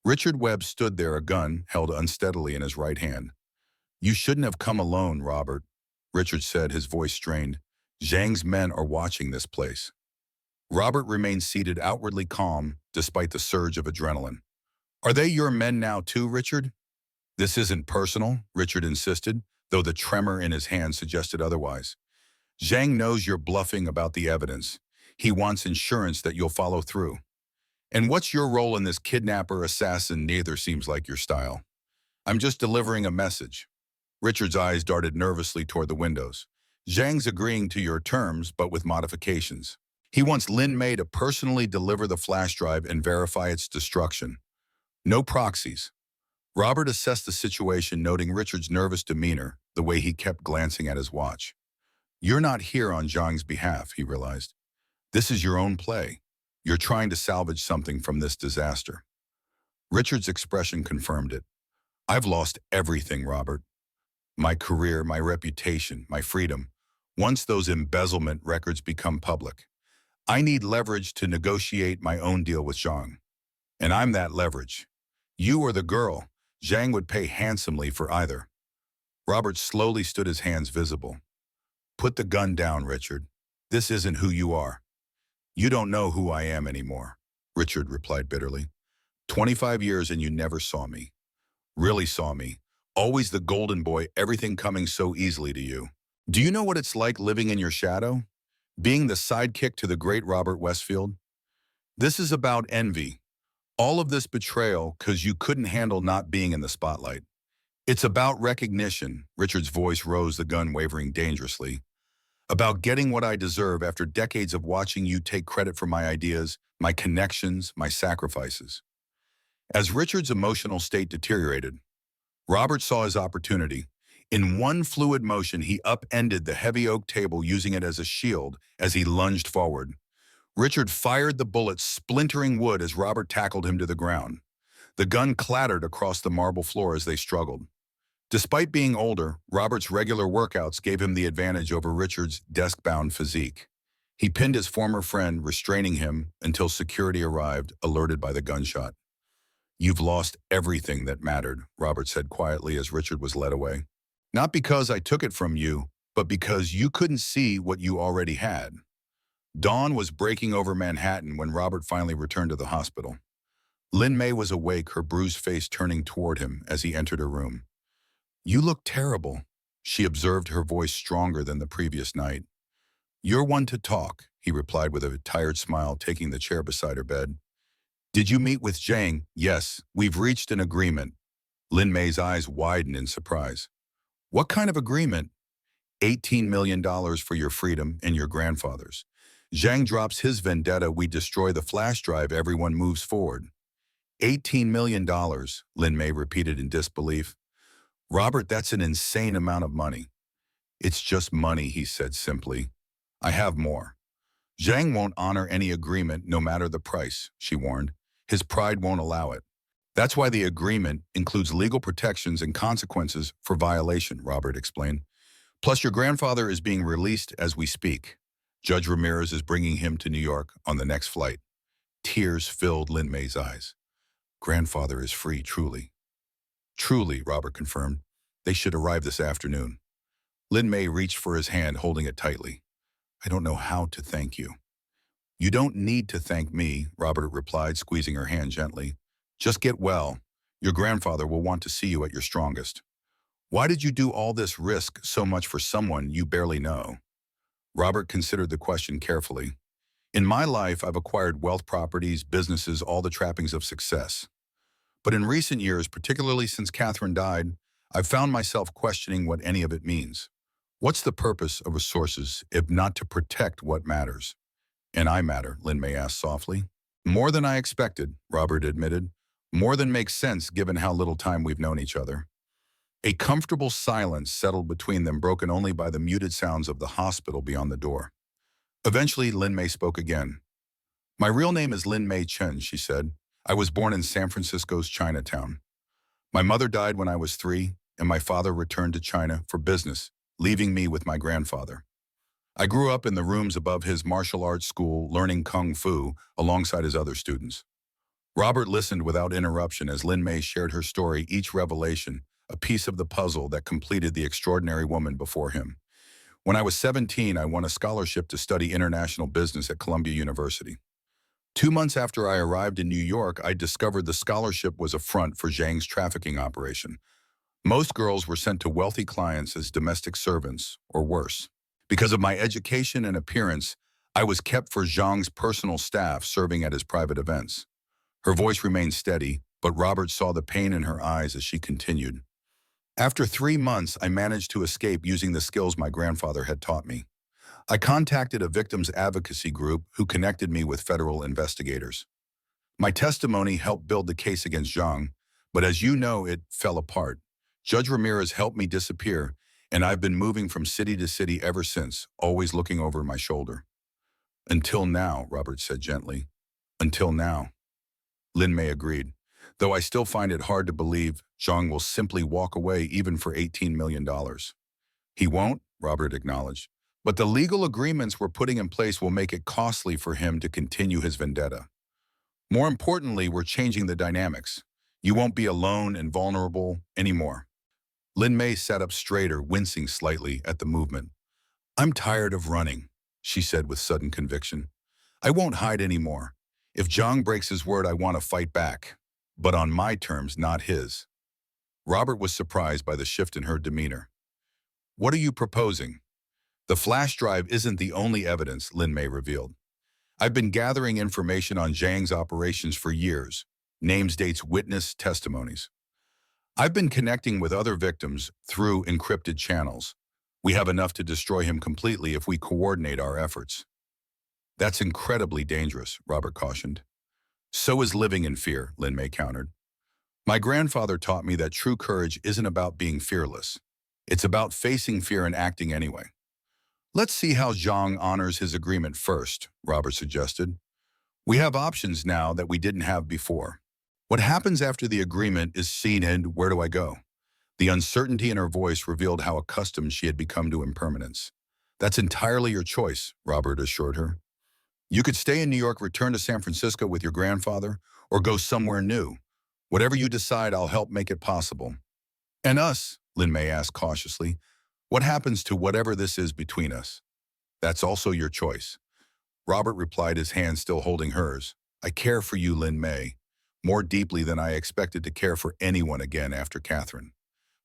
Richard Webb stood there, a gun held unsteadily in his right hand. You shouldn't have come alone, Robert, Richard said, his voice strained. Zhang's men are watching this place. Robert remained seated, outwardly calm, despite the surge of adrenaline. Are they your men now too, Richard? This isn't personal, Richard insisted, though the tremor in his hand suggested otherwise. Zhang knows you're bluffing about the evidence. He wants insurance that you'll follow through. And what's your role in this kidnapper-assassin? Neither seems like your style. I'm just delivering a message. Richard's eyes darted nervously toward the windows. Zhang's agreeing to your terms, but with modifications. He wants Lin Mei to personally deliver the flash drive and verify its destruction. No proxies. Robert assessed the situation, noting Richard's nervous demeanor, the way he kept glancing at his watch. You're not here on Zhang's behalf, he realized. This is your own play. You're trying to salvage something from this disaster. Richard's expression confirmed it. I've lost everything, Robert. My career, my reputation, my freedom. Once those embezzlement records become public, I need leverage to negotiate my own deal with Zhang. And I'm that leverage. You or the girl, Zhang would pay handsomely for either. Robert slowly stood, his hands visible. Put the gun down, Richard. This isn't who you are. You don't know who I am anymore, Richard replied bitterly. 25 years and you never saw me. Really saw me. Always the golden boy, everything coming so easily to you. Do you know what it's like living in your shadow? Being the sidekick to the great Robert Westfield? This is about envy. All of this betrayal because you couldn't handle not being in the spotlight. It's about recognition, Richard's voice rose, the gun wavering dangerously. About getting what I deserve after decades of watching you take credit for my ideas, my connections, my sacrifices. As Richard's emotional state deteriorated, Robert saw his opportunity. In one fluid motion, he upended the heavy oak table, using it as a shield as he lunged forward. Richard fired the bullet, splintering wood as Robert tackled him to the ground. The gun clattered across the marble floor as they struggled. Despite being older, Robert's regular workouts gave him the advantage over Richard's desk-bound physique. He pinned his former friend, restraining him until security arrived, alerted by the gunshot. You've lost everything that mattered, Robert said quietly as Richard was led away. Not because I took it from you, but because you couldn't see what you already had. Dawn was breaking over Manhattan when Robert finally returned to the hospital. Lin Mei was awake, her bruised face turning toward him as he entered her room. You look terrible, she observed, her voice stronger than the previous night. You're one to talk, he replied with a tired smile, taking the chair beside her bed. Did you meet with Zhang? Yes, we've reached an agreement. Lin Mei's eyes widened in surprise. What kind of agreement? $18 million for your freedom and your grandfather's. Zhang drops his vendetta, we destroy the flash drive, everyone moves forward. $18 million, Lin Mei repeated in disbelief. Robert, that's an insane amount of money. It's just money, he said simply. I have more. Zhang won't honor any agreement, no matter the price, she warned. His pride won't allow it. That's why the agreement includes legal protections and consequences for violation, Robert explained. Plus, your grandfather is being released as we speak. Judge Ramirez is bringing him to New York on the next flight. Tears filled Lin Mei's eyes. Grandfather is free, truly. Truly, Robert confirmed. They should arrive this afternoon. Lin Mei reached for his hand, holding it tightly. I don't know how to thank you. You don't need to thank me, Robert replied, squeezing her hand gently. Just get well. Your grandfather will want to see you at your strongest. Why did you do all this, risk so much for someone you barely know? Robert considered the question carefully. In my life, I've acquired wealth, properties, businesses, all the trappings of success. But in recent years, particularly since Catherine died, I've found myself questioning what any of it means. What's the purpose of resources if not to protect what matters? And I matter, Lin Mei asked softly. More than I expected, Robert admitted. More than makes sense given how little time we've known each other. A comfortable silence settled between them, broken only by the muted sounds of the hospital beyond the door. Eventually, Lin Mei spoke again. My real name is Lin Mei Chen, she said. I was born in San Francisco's Chinatown. My mother died when I was 3, and my father returned to China for business, leaving me with my grandfather. I grew up in the rooms above his martial arts school, learning kung fu alongside his other students. Robert listened without interruption as Lin Mei shared her story, each revelation a piece of the puzzle that completed the extraordinary woman before him. When I was 17, I won a scholarship to study international business at Columbia University. 2 months after I arrived in New York, I discovered the scholarship was a front for Zhang's trafficking operation. Most girls were sent to wealthy clients as domestic servants, or worse. Because of my education and appearance, I was kept for Zhang's personal staff, serving at his private events. Her voice remained steady, but Robert saw the pain in her eyes as she continued. After 3 months, I managed to escape using the skills my grandfather had taught me. I contacted a victims advocacy group who connected me with federal investigators. My testimony helped build the case against Zhang, but as you know, it fell apart. Judge Ramirez helped me disappear, and I've been moving from city to city ever since, always looking over my shoulder. Until now, Robert said gently. Until now. Lin Mei agreed. Though I still find it hard to believe Zhang will simply walk away even for $18 million. He won't, Robert acknowledged. But the legal agreements we're putting in place will make it costly for him to continue his vendetta. More importantly, we're changing the dynamics. You won't be alone and vulnerable anymore. Lin Mei sat up straighter, wincing slightly at the movement. I'm tired of running, she said with sudden conviction. I won't hide anymore. If Zhang breaks his word, I want to fight back. But on my terms, not his. Robert was surprised by the shift in her demeanor. What are you proposing? The flash drive isn't the only evidence, Lin Mei revealed. I've been gathering information on Zhang's operations for years. Names, dates, witness, testimonies. I've been connecting with other victims through encrypted channels. We have enough to destroy him completely if we coordinate our efforts. That's incredibly dangerous, Robert cautioned. So is living in fear, Lin Mei countered. My grandfather taught me that true courage isn't about being fearless. It's about facing fear and acting anyway. Let's see how Zhang honors his agreement first, Robert suggested. We have options now that we didn't have before. What happens after the agreement is seen and where do I go? The uncertainty in her voice revealed how accustomed she had become to impermanence. That's entirely your choice, Robert assured her. You could stay in New York, return to San Francisco with your grandfather, or go somewhere new. Whatever you decide, I'll help make it possible. And us, Lin Mei asked cautiously, what happens to whatever this is between us? That's also your choice. Robert replied, his hand still holding hers. I care for you, Lin Mei, more deeply than I expected to care for anyone again after Catherine.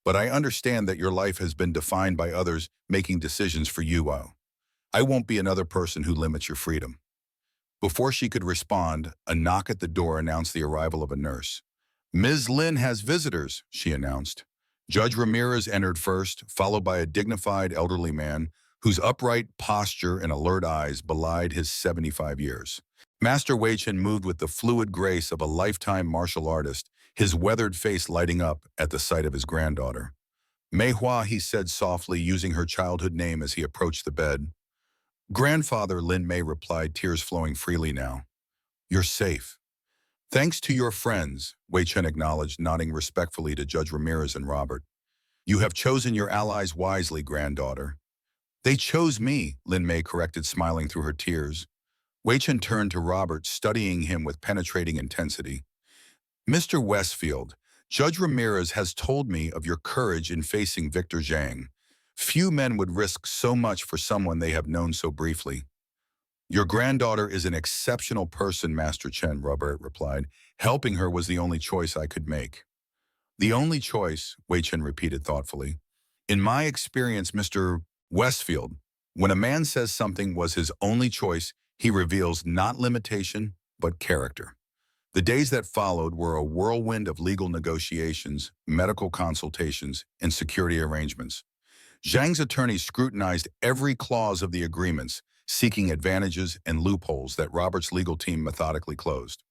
But I understand that your life has been defined by others making decisions for you. I won't be another person who limits your freedom. Before she could respond, a knock at the door announced the arrival of a nurse. Ms. Lin has visitors, she announced. Judge Ramirez entered first, followed by a dignified elderly man whose upright posture and alert eyes belied his 75 years. Master Wei Chen moved with the fluid grace of a lifetime martial artist, his weathered face lighting up at the sight of his granddaughter. Mei Hua, he said softly, using her childhood name as he approached the bed. Grandfather, Lin Mei replied, tears flowing freely now. You're safe. Thanks to your friends, Wei Chen acknowledged, nodding respectfully to Judge Ramirez and Robert. You have chosen your allies wisely, granddaughter. They chose me, Lin Mei corrected, smiling through her tears. Wei Chen turned to Robert, studying him with penetrating intensity. Mr. Westfield, Judge Ramirez has told me of your courage in facing Victor Zhang. Few men would risk so much for someone they have known so briefly. Your granddaughter is an exceptional person, Master Chen, Robert replied. Helping her was the only choice I could make. The only choice, Wei Chen repeated thoughtfully. In my experience, Mr. Westfield, when a man says something was his only choice, he reveals not limitation, but character. The days that followed were a whirlwind of legal negotiations, medical consultations, and security arrangements. Zhang's attorneys scrutinized every clause of the agreements, seeking advantages and loopholes that Robert's legal team methodically closed.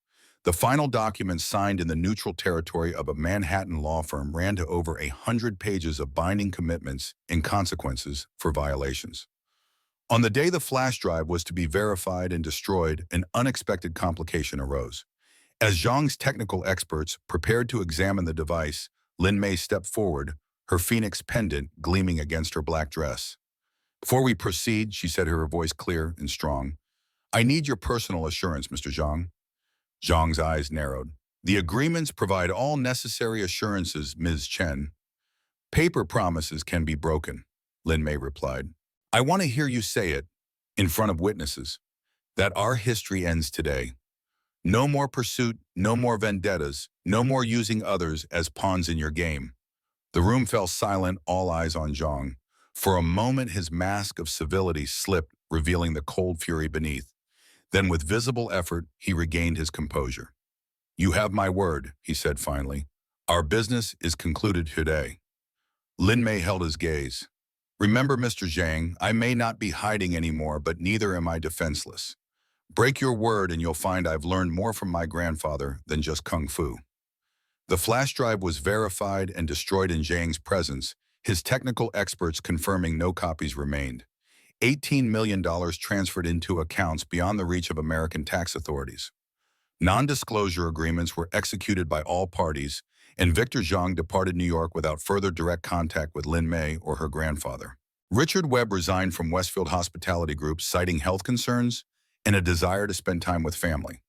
The final documents signed in the neutral territory of a Manhattan law firm ran to over 100 pages of binding commitments and consequences for violations. On the day the flash drive was to be verified and destroyed, an unexpected complication arose. As Zhang's technical experts prepared to examine the device, Lin Mei stepped forward, her phoenix pendant gleaming against her black dress. Before we proceed, she said, her voice clear and strong, I need your personal assurance, Mr. Zhang. Zhang's eyes narrowed. The agreements provide all necessary assurances, Ms. Chen. Paper promises can be broken, Lin Mei replied. I want to hear you say it, in front of witnesses, that our history ends today. No more pursuit, no more vendettas, no more using others as pawns in your game. The room fell silent, all eyes on Zhang. For a moment, his mask of civility slipped, revealing the cold fury beneath. Then, with visible effort, he regained his composure. You have my word, he said finally. Our business is concluded today. Lin Mei held his gaze. Remember, Mr. Zhang, I may not be hiding anymore, but neither am I defenseless. Break your word and you'll find I've learned more from my grandfather than just kung fu. The flash drive was verified and destroyed in Zhang's presence, his technical experts confirming no copies remained. $18 million transferred into accounts beyond the reach of American tax authorities. Non-disclosure agreements were executed by all parties, and Victor Zhang departed New York without further direct contact with Lin Mei or her grandfather. Richard Webb resigned from Westfield Hospitality Group, citing health concerns and a desire to spend time with family.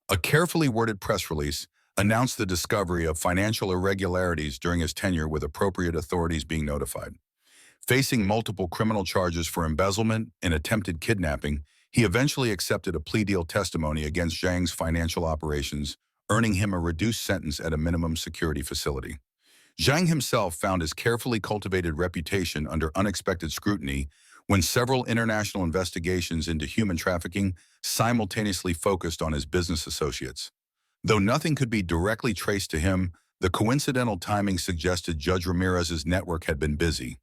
A carefully worded press release announced the discovery of financial irregularities during his tenure, with appropriate authorities being notified. Facing multiple criminal charges for embezzlement and attempted kidnapping, he eventually accepted a plea deal testimony against Zhang's financial operations, earning him a reduced sentence at a minimum security facility. Zhang himself found his carefully cultivated reputation under unexpected scrutiny when several international investigations into human trafficking simultaneously focused on his business associates. Though nothing could be directly traced to him, the coincidental timing suggested Judge Ramirez's network had been busy.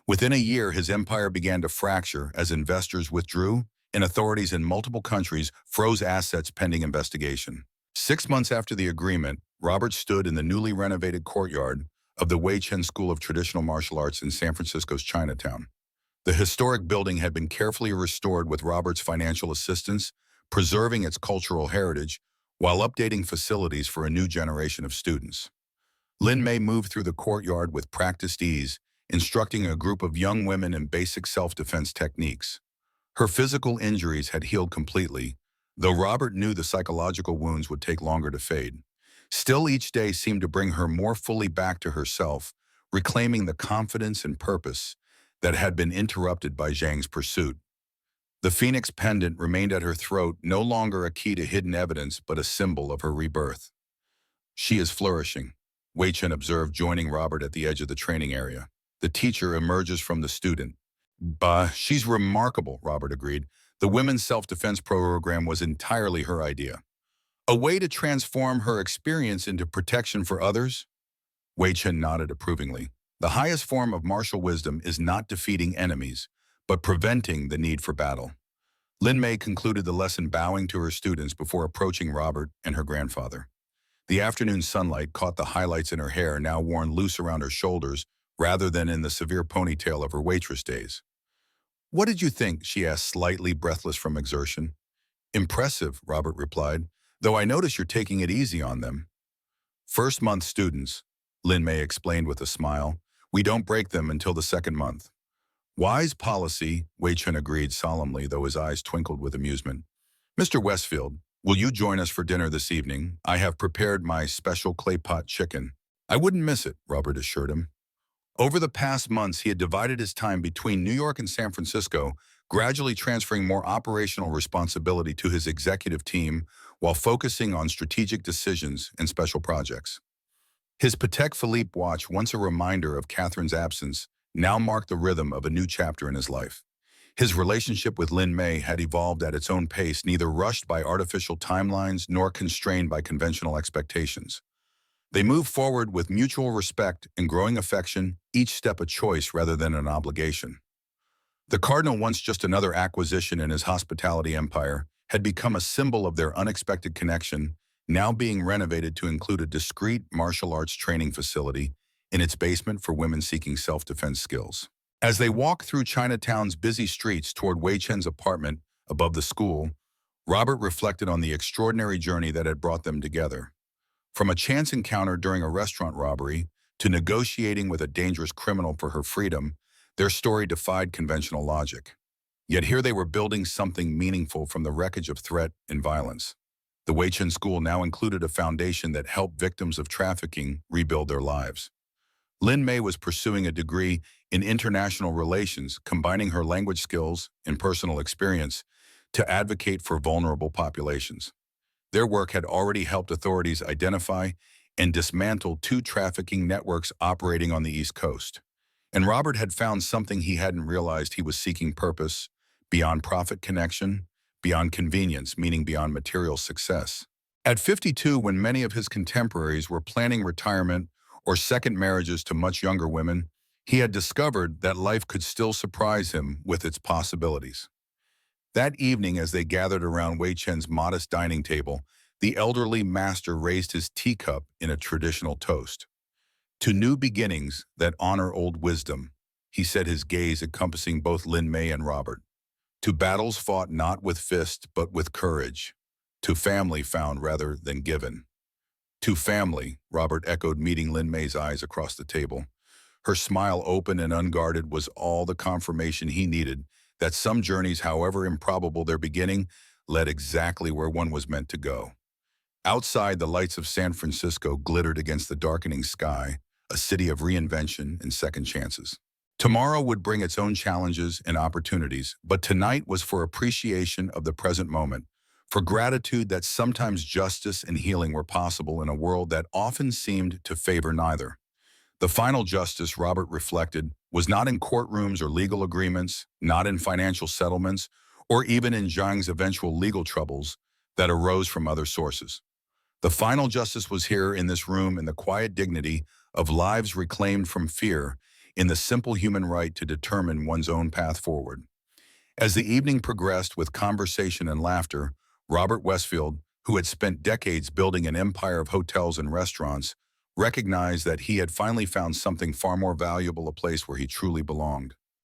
Within a year, his empire began to fracture as investors withdrew and authorities in multiple countries froze assets pending investigation. 6 months after the agreement, Robert stood in the newly renovated courtyard of the Waitress School of Traditional Martial Arts in San Francisco's Chinatown. The historic building had been carefully restored with Robert's financial assistance, preserving its cultural heritage while updating facilities for a new generation of students. Lin Mei moved through the courtyard with practiced ease, instructing a group of young women in basic self-defense techniques. Her physical injuries had healed completely, though Robert knew the psychological wounds would take longer to fade. Still, each day seemed to bring her more fully back to herself, reclaiming the confidence and purpose that had been interrupted by Zhang's pursuit. The phoenix pendant remained at her throat, no longer a key to hidden evidence, but a symbol of her rebirth. "She is flourishing," Wei Chen observed, joining Robert at the edge of the training area. The teacher emerges from the student. "Bah, she's remarkable," Robert agreed. "The women's self-defense program was entirely her idea. A way to transform her experience into protection for others?" Wei Chen nodded approvingly. "The highest form of martial wisdom is not defeating enemies, but preventing the need for battle." Lin Mei concluded the lesson, bowing to her students before approaching Robert and her grandfather. The afternoon sunlight caught the highlights in her hair, now worn loose around her shoulders rather than in the severe ponytail of her waitress days. "What did you think?" she asked, slightly breathless from exertion. "Impressive," Robert replied, "though I notice you're taking it easy on them." "First-month students," Lin Mei explained with a smile. "We don't break them until the second month." "Wise policy," Wei Chen agreed solemnly, though his eyes twinkled with amusement. "Mr. Westfield, will you join us for dinner this evening? I have prepared my special clay pot chicken." "I wouldn't miss it," Robert assured him. Over the past months, he had divided his time between New York and San Francisco, gradually transferring more operational responsibility to his executive team while focusing on strategic decisions and special projects. His Patek Philippe watch, once a reminder of Catherine's absence, now marked the rhythm of a new chapter in his life. His relationship with Lin Mei had evolved at its own pace, neither rushed by artificial timelines nor constrained by conventional expectations. They moved forward with mutual respect and growing affection, each step a choice rather than an obligation. The Cardinal, once just another acquisition in his hospitality empire, had become a symbol of their unexpected connection, now being renovated to include a discreet martial arts training facility in its basement for women seeking self-defense skills. As they walked through Chinatown's busy streets toward Wei Chen's apartment above the school, Robert reflected on the extraordinary journey that had brought them together. From a chance encounter during a restaurant robbery to negotiating with a dangerous criminal for her freedom, their story defied conventional logic. Yet here they were building something meaningful from the wreckage of threat and violence. The Wei Chen School now included a foundation that helped victims of trafficking rebuild their lives. Lin Mei was pursuing a degree in international relations, combining her language skills and personal experience to advocate for vulnerable populations. Their work had already helped authorities identify and dismantle 2 trafficking networks operating on the East Coast. And Robert had found something he hadn't realized: he was seeking purpose, beyond profit connection, beyond convenience, meaning beyond material success. At 52, when many of his contemporaries were planning retirement or second marriages to much younger women, he had discovered that life could still surprise him with its possibilities. That evening, as they gathered around Wei Chen's modest dining table, the elderly master raised his teacup in a traditional toast. To new beginnings that honor old wisdom, he said, his gaze encompassing both Lin Mei and Robert. To battles fought not with fist but with courage. To family found rather than given. To family, Robert echoed, meeting Lin Mei's eyes across the table. Her smile, open and unguarded, was all the confirmation he needed that some journeys, however improbable their beginning, led exactly where one was meant to go. Outside, the lights of San Francisco glittered against the darkening sky, a city of reinvention and second chances. Tomorrow would bring its own challenges and opportunities, but tonight was for appreciation of the present moment, for gratitude that sometimes justice and healing were possible in a world that often seemed to favor neither. The final justice, Robert reflected, was not in courtrooms or legal agreements, not in financial settlements, or even in Zhang's eventual legal troubles that arose from other sources. The final justice was here in this room, in the quiet dignity of lives reclaimed from fear, in the simple human right to determine one's own path forward. As the evening progressed with conversation and laughter, Robert Westfield, who had spent decades building an empire of hotels and restaurants, recognized that he had finally found something far more valuable, a place where he truly belonged.